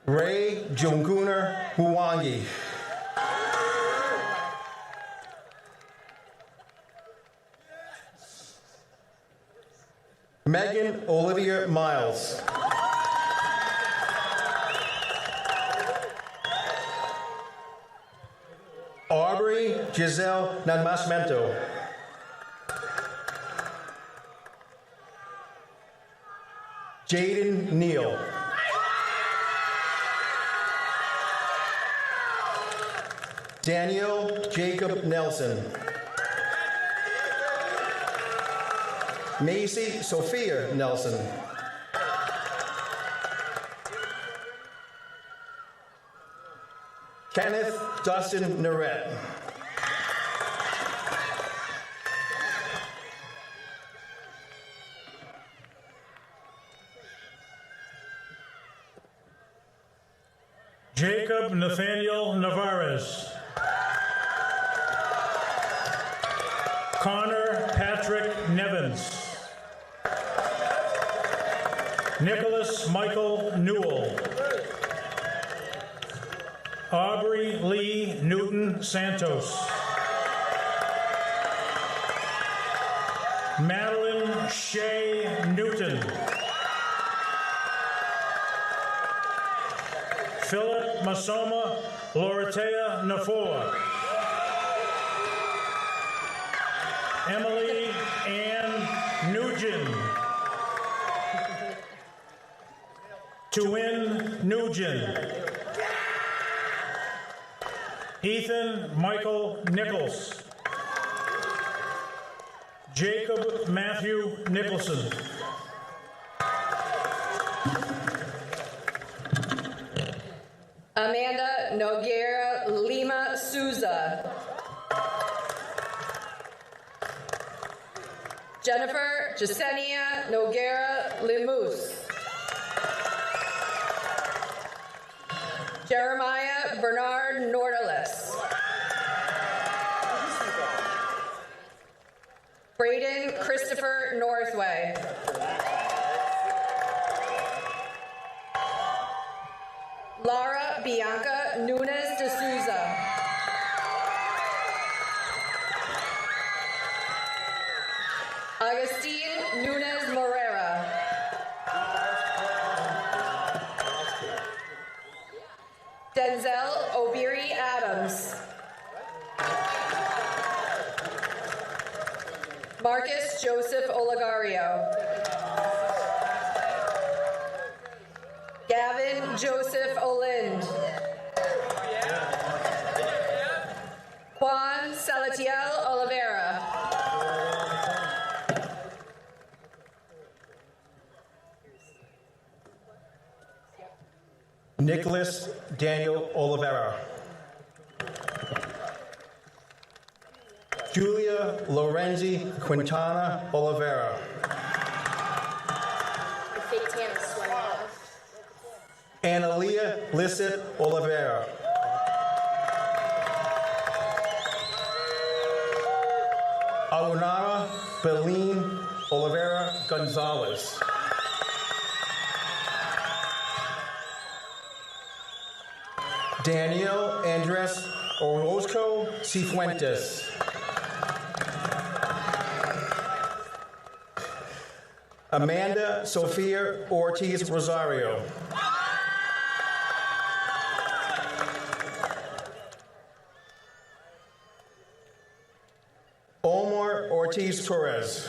Ray Junguna Huwangi. Megan Olivia Miles. Aubrey Giselle Nanmasmento. Jaden Neal. Daniel Jacob Nelson. Macy Sophia Nelson. Kenneth Dustin Narette. Jacob Nathaniel Navarez. Connor Patrick Nevins. Nicholas Michael Newell. Aubrey Lee Newton Santos. Madeline Shea Newton. Philip Masoma Loretea Nafoa. Emily Ann Nugent. Tuin Nugent. Ethan Michael Nichols. Jacob Matthew Nicholson. Amanda Noguera Lima Souza. Jennifer Jasenia Noguera Lemus. Jeremiah Bernard Nordalis. Braden Christopher Northway. Lara Bianca Nunes de Souza. Agustin Nunes Morera. Denzel Obiri Adams. Marcus Joseph Olegario. Gavin Joseph Olind. Juan Salatiel Oliveira. Nicholas Daniel Oliveira. Julia Lorenzi Quintana Oliveira. Analia Lisset Oliveira. Aunara Beline Oliveira Gonzalez. Daniel Andres Orozco Cifuentes. Amanda Sofia Ortiz Rosario. Omar Ortiz Torres.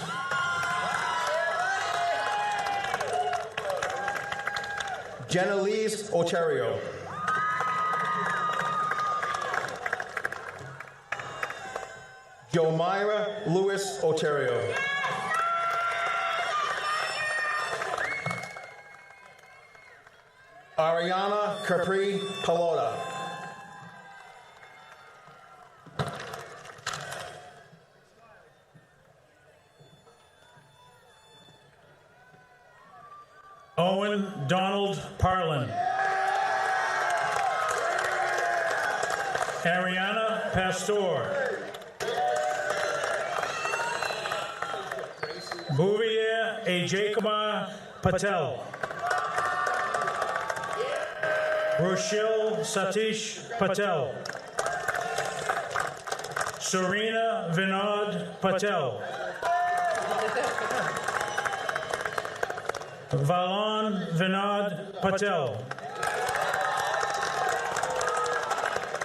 Jenalise Oterio. Jomira Luis Oterio. Ariana Capri Pelota. Owen Donald Parlin. Ariana Pastor. Bouvier Ajakuma Patel. Rochelle Satish Patel. Serena Vinod Patel. Valon Vinod Patel.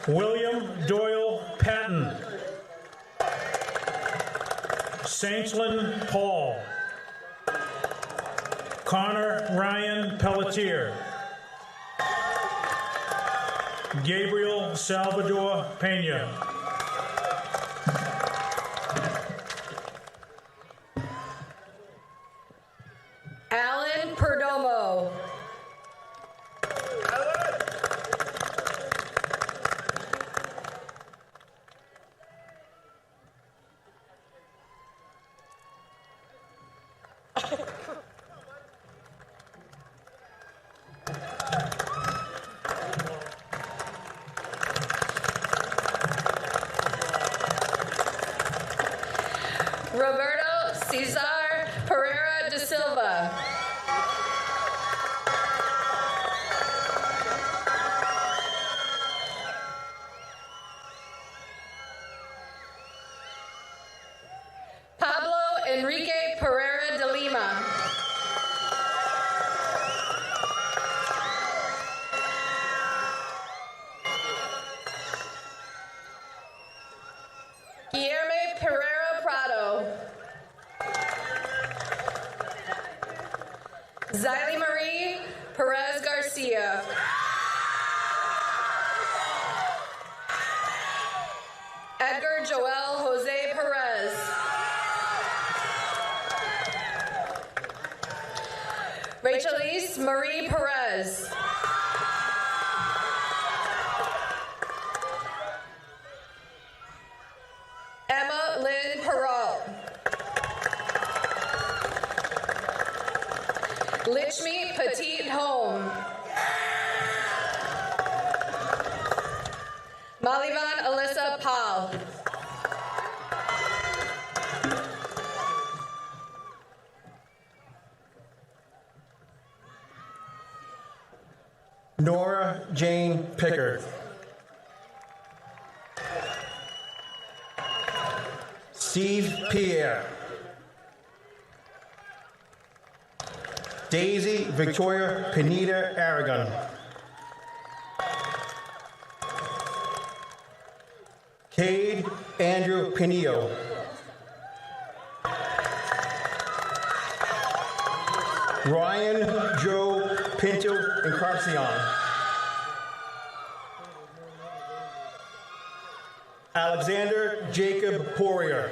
William Doyle Patton. Saintlin Paul. Connor Ryan Pelletier. Gabriel Salvador Pena. Alan Perdomo. Roberto Cesar Pereira de Silva. Pablo Enrique Pereira de Lima. Xylee Marie Perez Garcia. Edgar Joel Jose Perez. Rachelise Marie Perez. Emma Lynn Peralt. Lichmi Petit Home. Malivan Alyssa Paul. Nora Jane Pickard. Steve Pierre. Daisy Victoria Pineda Aragon. Cade Andrew Pinillo. Ryan Joe Pinto Encarnacion. Alexander Jacob Poirier.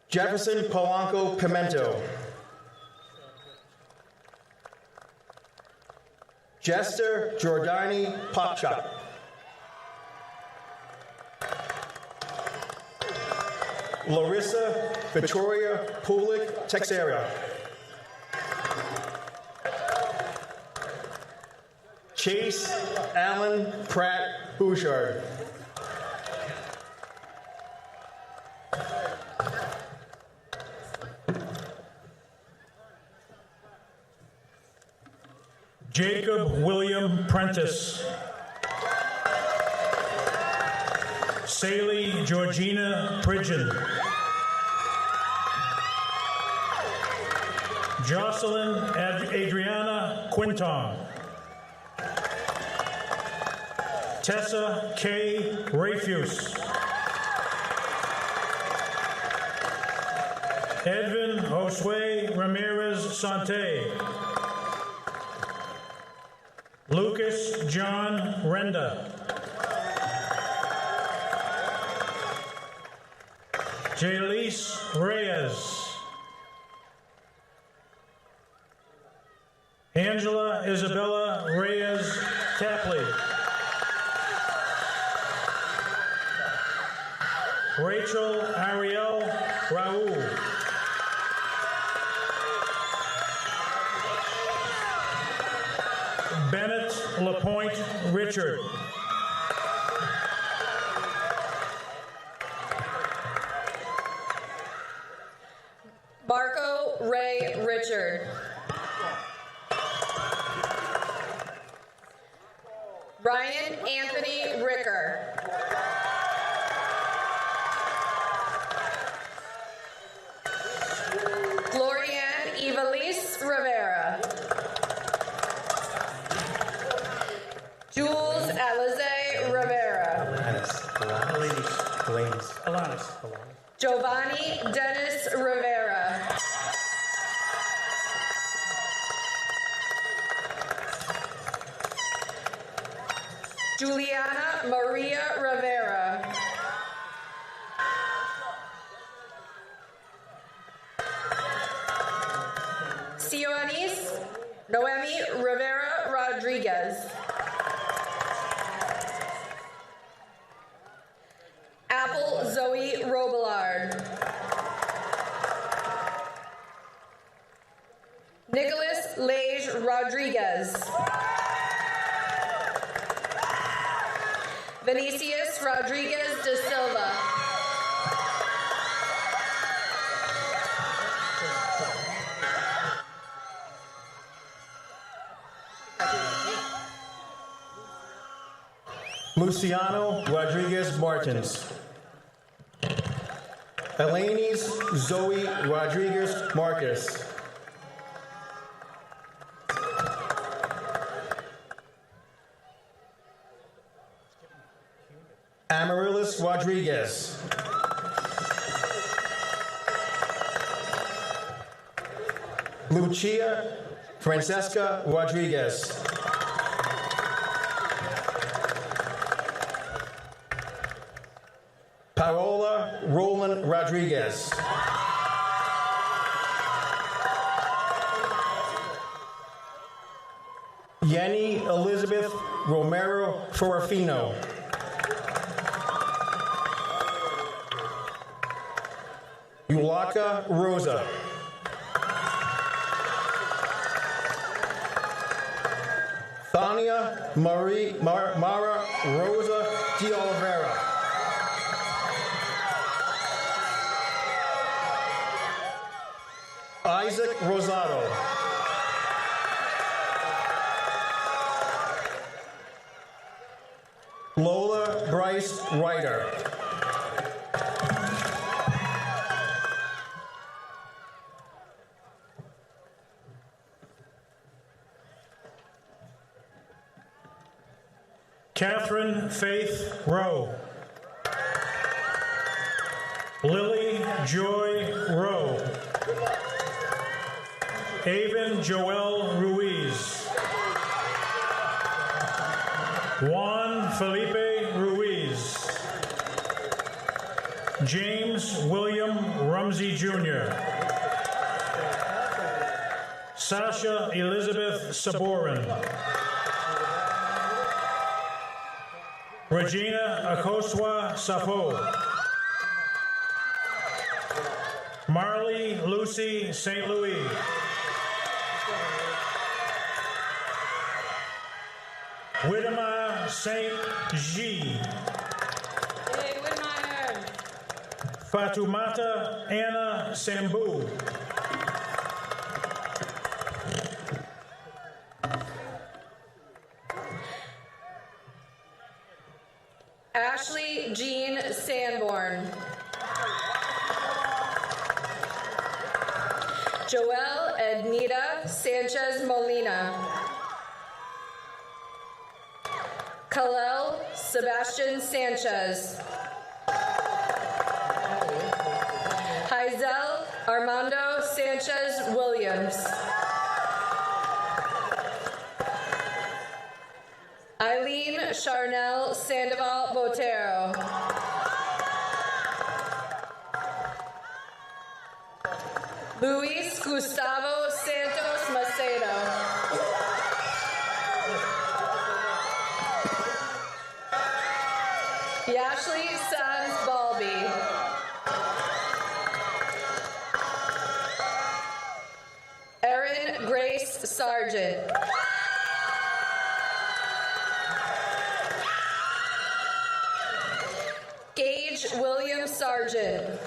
Jefferson Polanco Pimento. Jester Giordani Popchop. Larissa Victoria Pulik Texera. Chase Allen Pratt Bouchard. Jacob William Prentice. Saley Georgina Pridgeon. Jocelyn Adriana Quinton. Tessa K. Rafuse. Edvin Josue Ramirez Sante. Lucas John Renda. Jaylise Reyes. Angela Isabella Reyes Tapley. Rachel Ariel Raul. Bennett LaPointe Richard. Marco Ray Richard. Ryan Anthony Ricker. Glorianne Evelise Rivera. Jules Alize Rivera. Alanis. Giovanni Dennis Rivera. Juliana Maria Rivera. Sionis Noemi Rivera Rodriguez. Apple Zoe Robillard. Nicholas Lage Rodriguez. Vinicius Rodriguez de Silva. Luciano Rodriguez Martins. Elainis Zoe Rodriguez Marcus. Amaryllis Rodriguez. Lucia Francesca Rodriguez. Paola Roland Rodriguez. Yenny Elizabeth Romero Forafino. Yulaka Rosa. Thania Mara Rosa de Oliveira. Isaac Rosado. Lola Bryce Ryder. Catherine Faith Rowe. Lily Joy Rowe. Avon Joel Ruiz. Juan Felipe Ruiz. James William Rumsey Jr. Sasha Elizabeth Saborin. Regina Akoswa Safo. Marley Lucy St. Louis. Widema St. G. Hey, Whitmire. Fatumata Anna Sambu. Ashley Jean Sanborn. Joelle Ednita Sanchez Molina. Kalel Sebastian Sanchez. Heizel Armando Sanchez Williams. Eileen Charnel Sandoval Botero. Luis Gustavo Santos Macedo. Yashley Sanz Balby. Erin Grace Sargent. Gage William Sargent.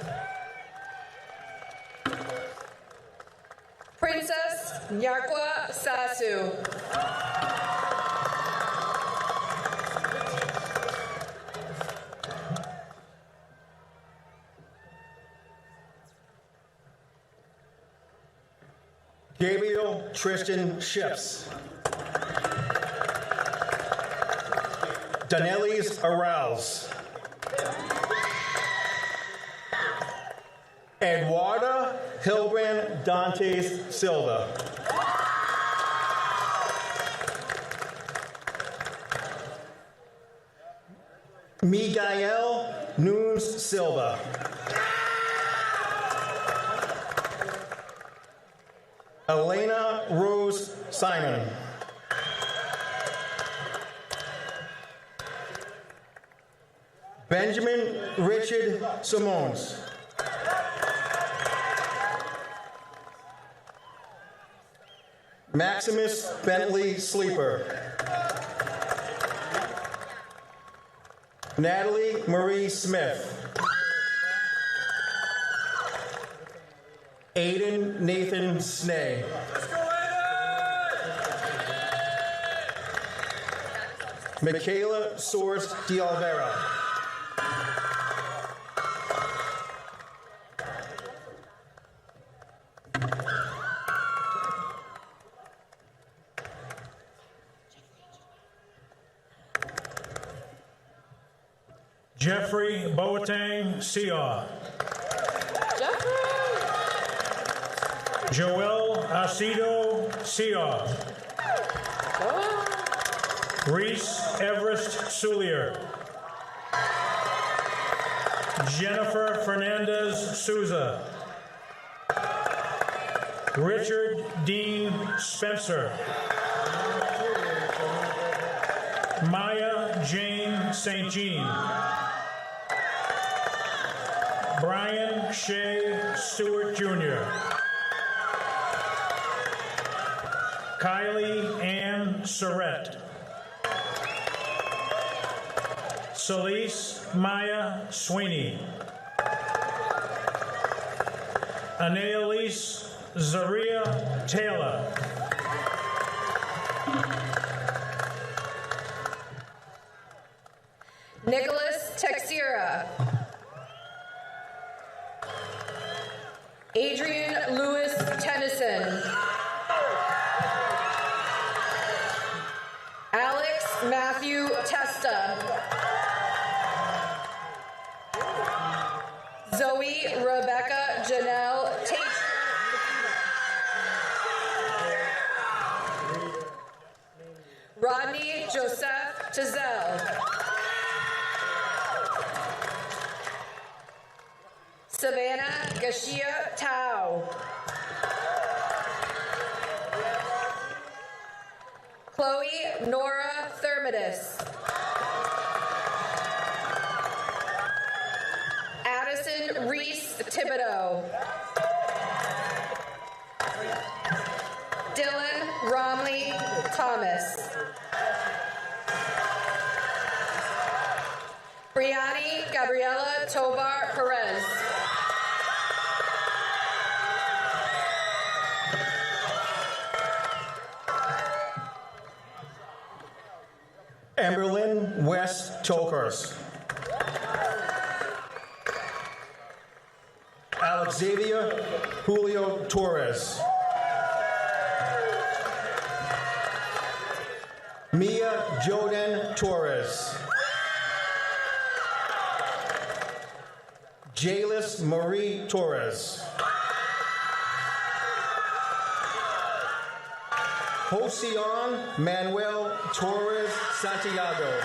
Princess Nyarkwa Sasu. Gabriel Tristan Ships. Danelis Arals. Eduarda Hilbrand Dantes Silva. Miguel Nunes Silva. Elena Rose Simon. Benjamin Richard Simons. Maximus Bentley Sleeper. Natalie Marie Smith. Aiden Nathan Snay. Michaela Soares de Oliveira. Jeffrey Boateng Sia. Joel Acedo Sia. Reese Everest Sulier. Jennifer Fernandez Souza. Richard Dean Spencer. Maya Jane St. Jean. Brian Shea Stewart Jr. Kylie Ann Surratt. Celise Maya Sweeney. Annalise Zaria Taylor. Nicholas Texera. Adrian Lewis Tennyson. Alex Matthew Testa. Zoe Rebecca Janelle Tate. Rodney Joseph Tizell. Savannah Gashia Tao. Chloe Nora Thermidis. Addison Reese Thibodeau. Dylan Romley Thomas. Brianni Gabriela Tovar Perez. Amberlyn West Tokars. Alexavier Julio Torres. Mia Joden Torres. Jalis Marie Torres. Joseon Manuel Torres Santiago.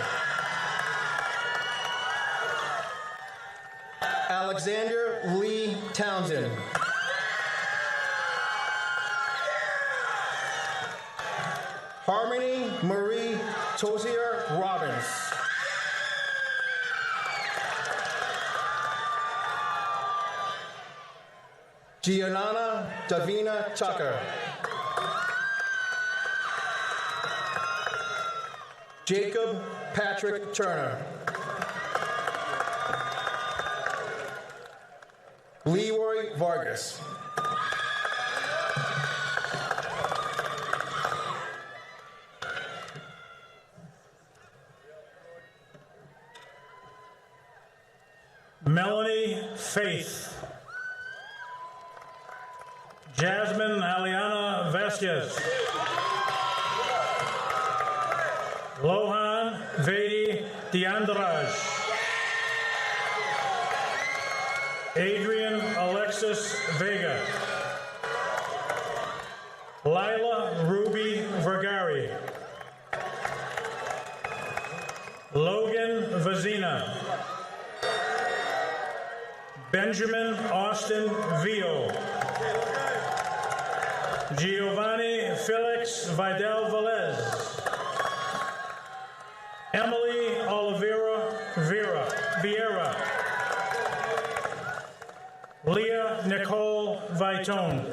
Alexander Lee Townsend. Harmony Marie Tozier Robbins. Gianna Davina Tucker. Jacob Patrick Turner. Leroy Vargas. Melanie Faith. Jasmine Aliana Vasquez. Lohan Vedi Diandraj. Adrian Alexis Vega. Lila Ruby Vergari. Logan Vazina. Benjamin Austin Vio. Giovanni Felix Vidal Velez. Emily Oliveira Vieira. Leah Nicole Vitone.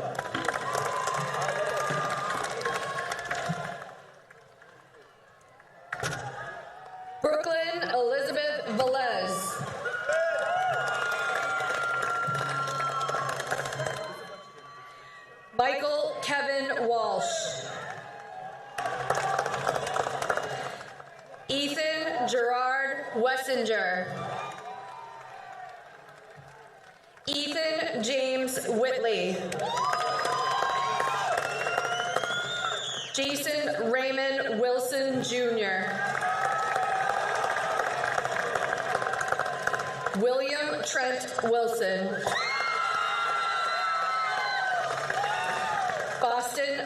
Brooklyn Elizabeth Velez. Michael Kevin Walsh. Ethan Gerard Wessinger. Ethan James Whitley. Jason Raymond Wilson Jr. William Trent Wilson.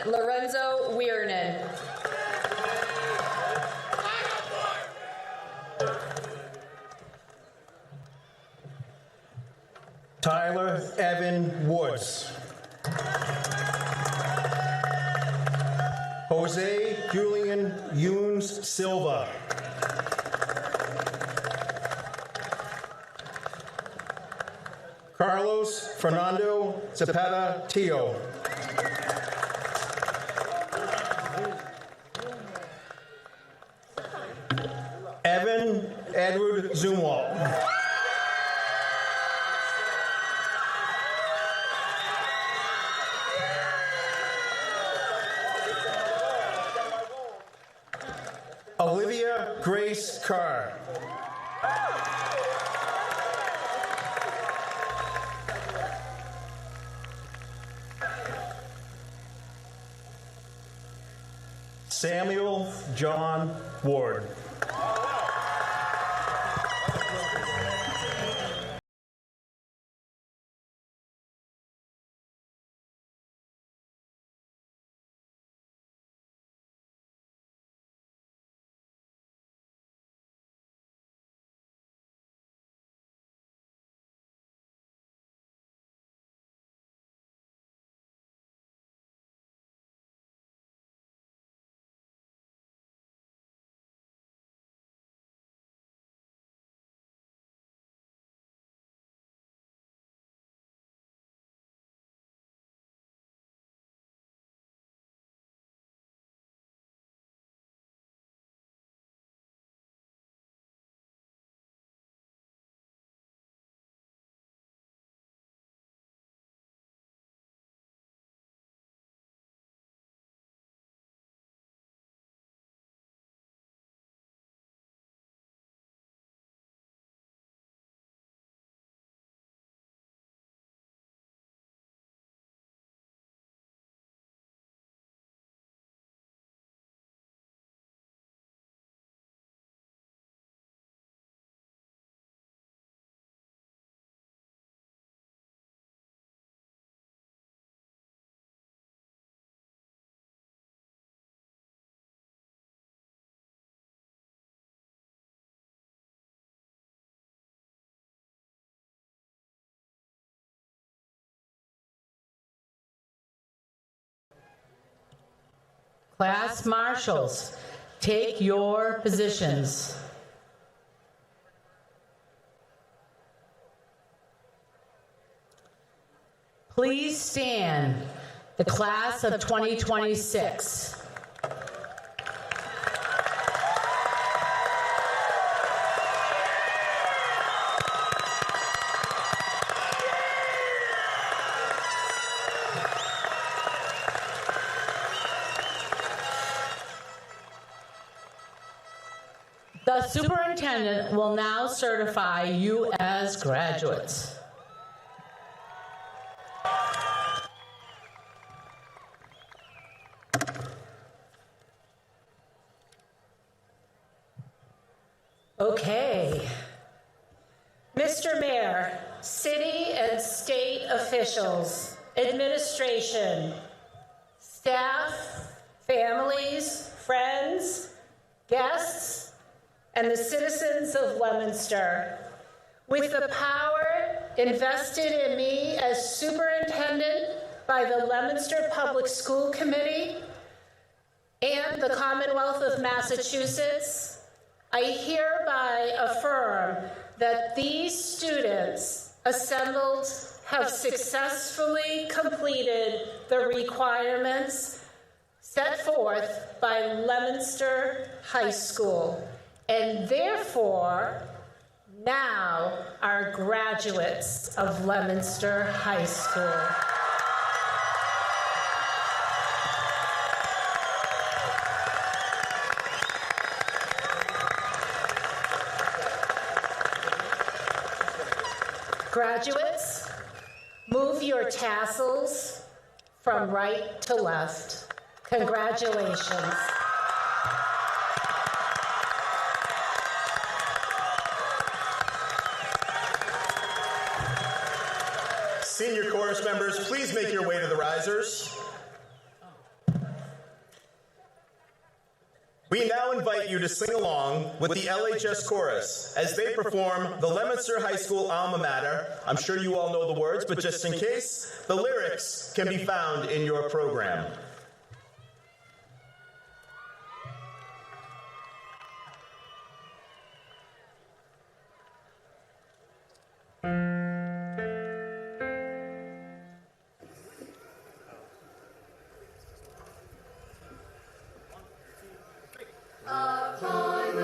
Lorenzo Wiernan. Tyler Evan Woods. Jose Julian Yunes Silva. Carlos Fernando Zapata Tio. Evan Edward Zumwalt. Olivia Grace Carr. Samuel John Ward. Class marshals, take your positions. Please stand, the class of 2026. The superintendent will now certify you as graduates. Okay. Mr. Mayor, city and state officials, administration, staff, families, friends, guests, and the citizens of Leominster, with the power invested in me as superintendent by the Leominster Public School Committee and the Commonwealth of Massachusetts, I hereby affirm that these students assembled have successfully completed the requirements set forth by Leominster High School, and therefore now are graduates of Leominster High School. Graduates, move your tassels from right to left. Congratulations. Senior chorus members, please make your way to the risers. invite you to sing along with the LHS Chorus as they perform the Leominster High School alma mater. I'm sure you all know the words, but just in case, the lyrics can be found in your program. Upon the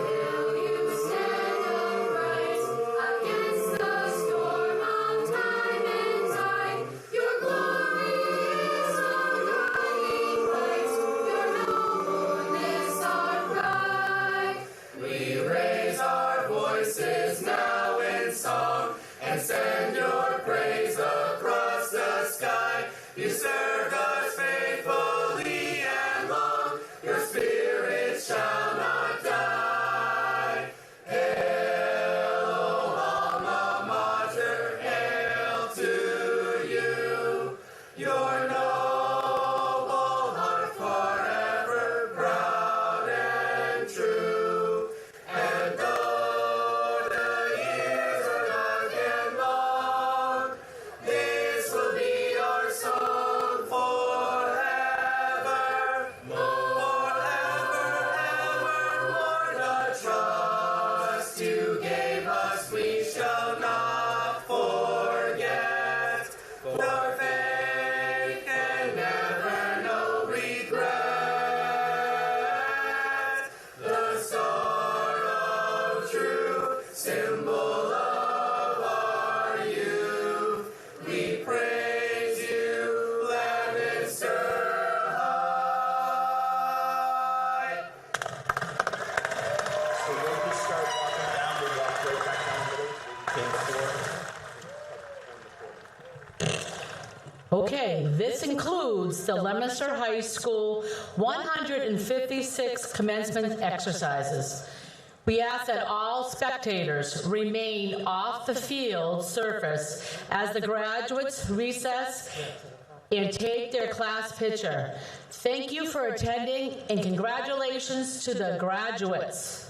hill you stand upright, against the storm of time and tide. Your glory is our guiding light, your nobleness our pride. We raise our voices now in song, and send your praise across the sky. You served us faithfully and long, your spirit shall not die. Hail, O alma mater, hail to you. Your noble heart forever proud and true. And though the years are dark and long, this will be our song forever. Trust you gave us, we shall not forget. For faith can never know regret. The sword of truth, symbol of our youth. We praise you, Leominster High. So when we start walking down, we walk right back down the middle. We came before. Okay, this includes the Leominster High School 156 commencement exercises. We ask that all spectators remain off the field surface as the graduates recess and take their class picture. Thank you for attending, and congratulations to the graduates.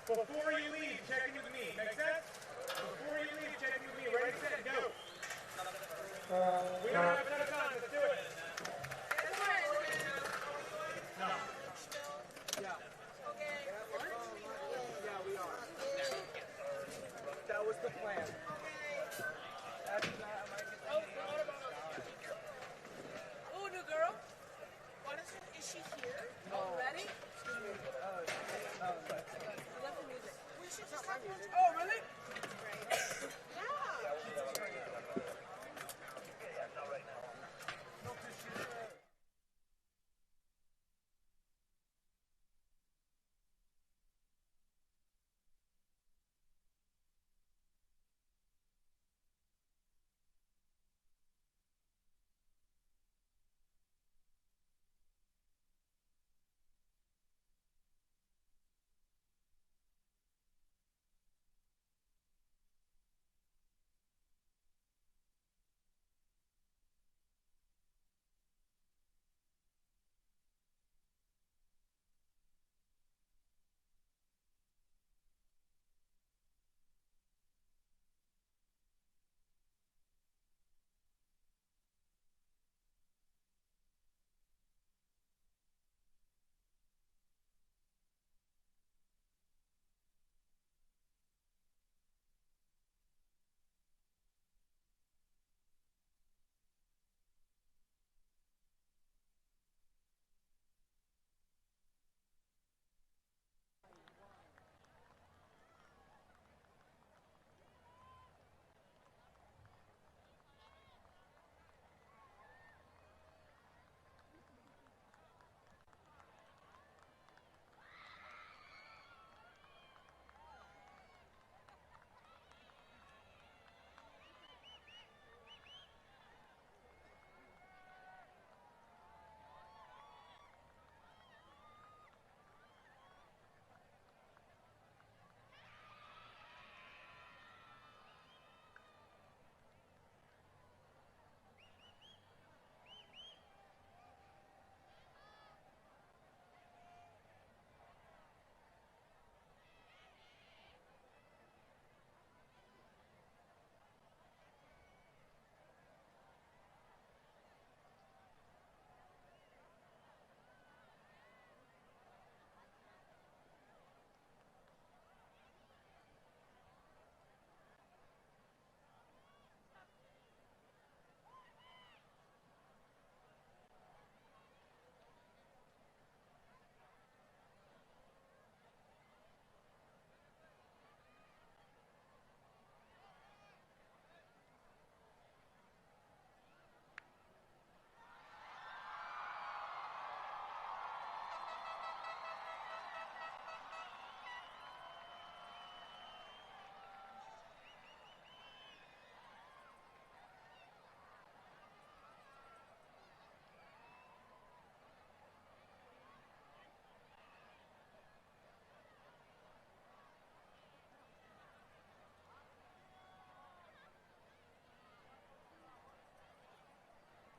Before you leave, check in with me. Make sense? Before you leave, check in with me. Ready, set, go. We are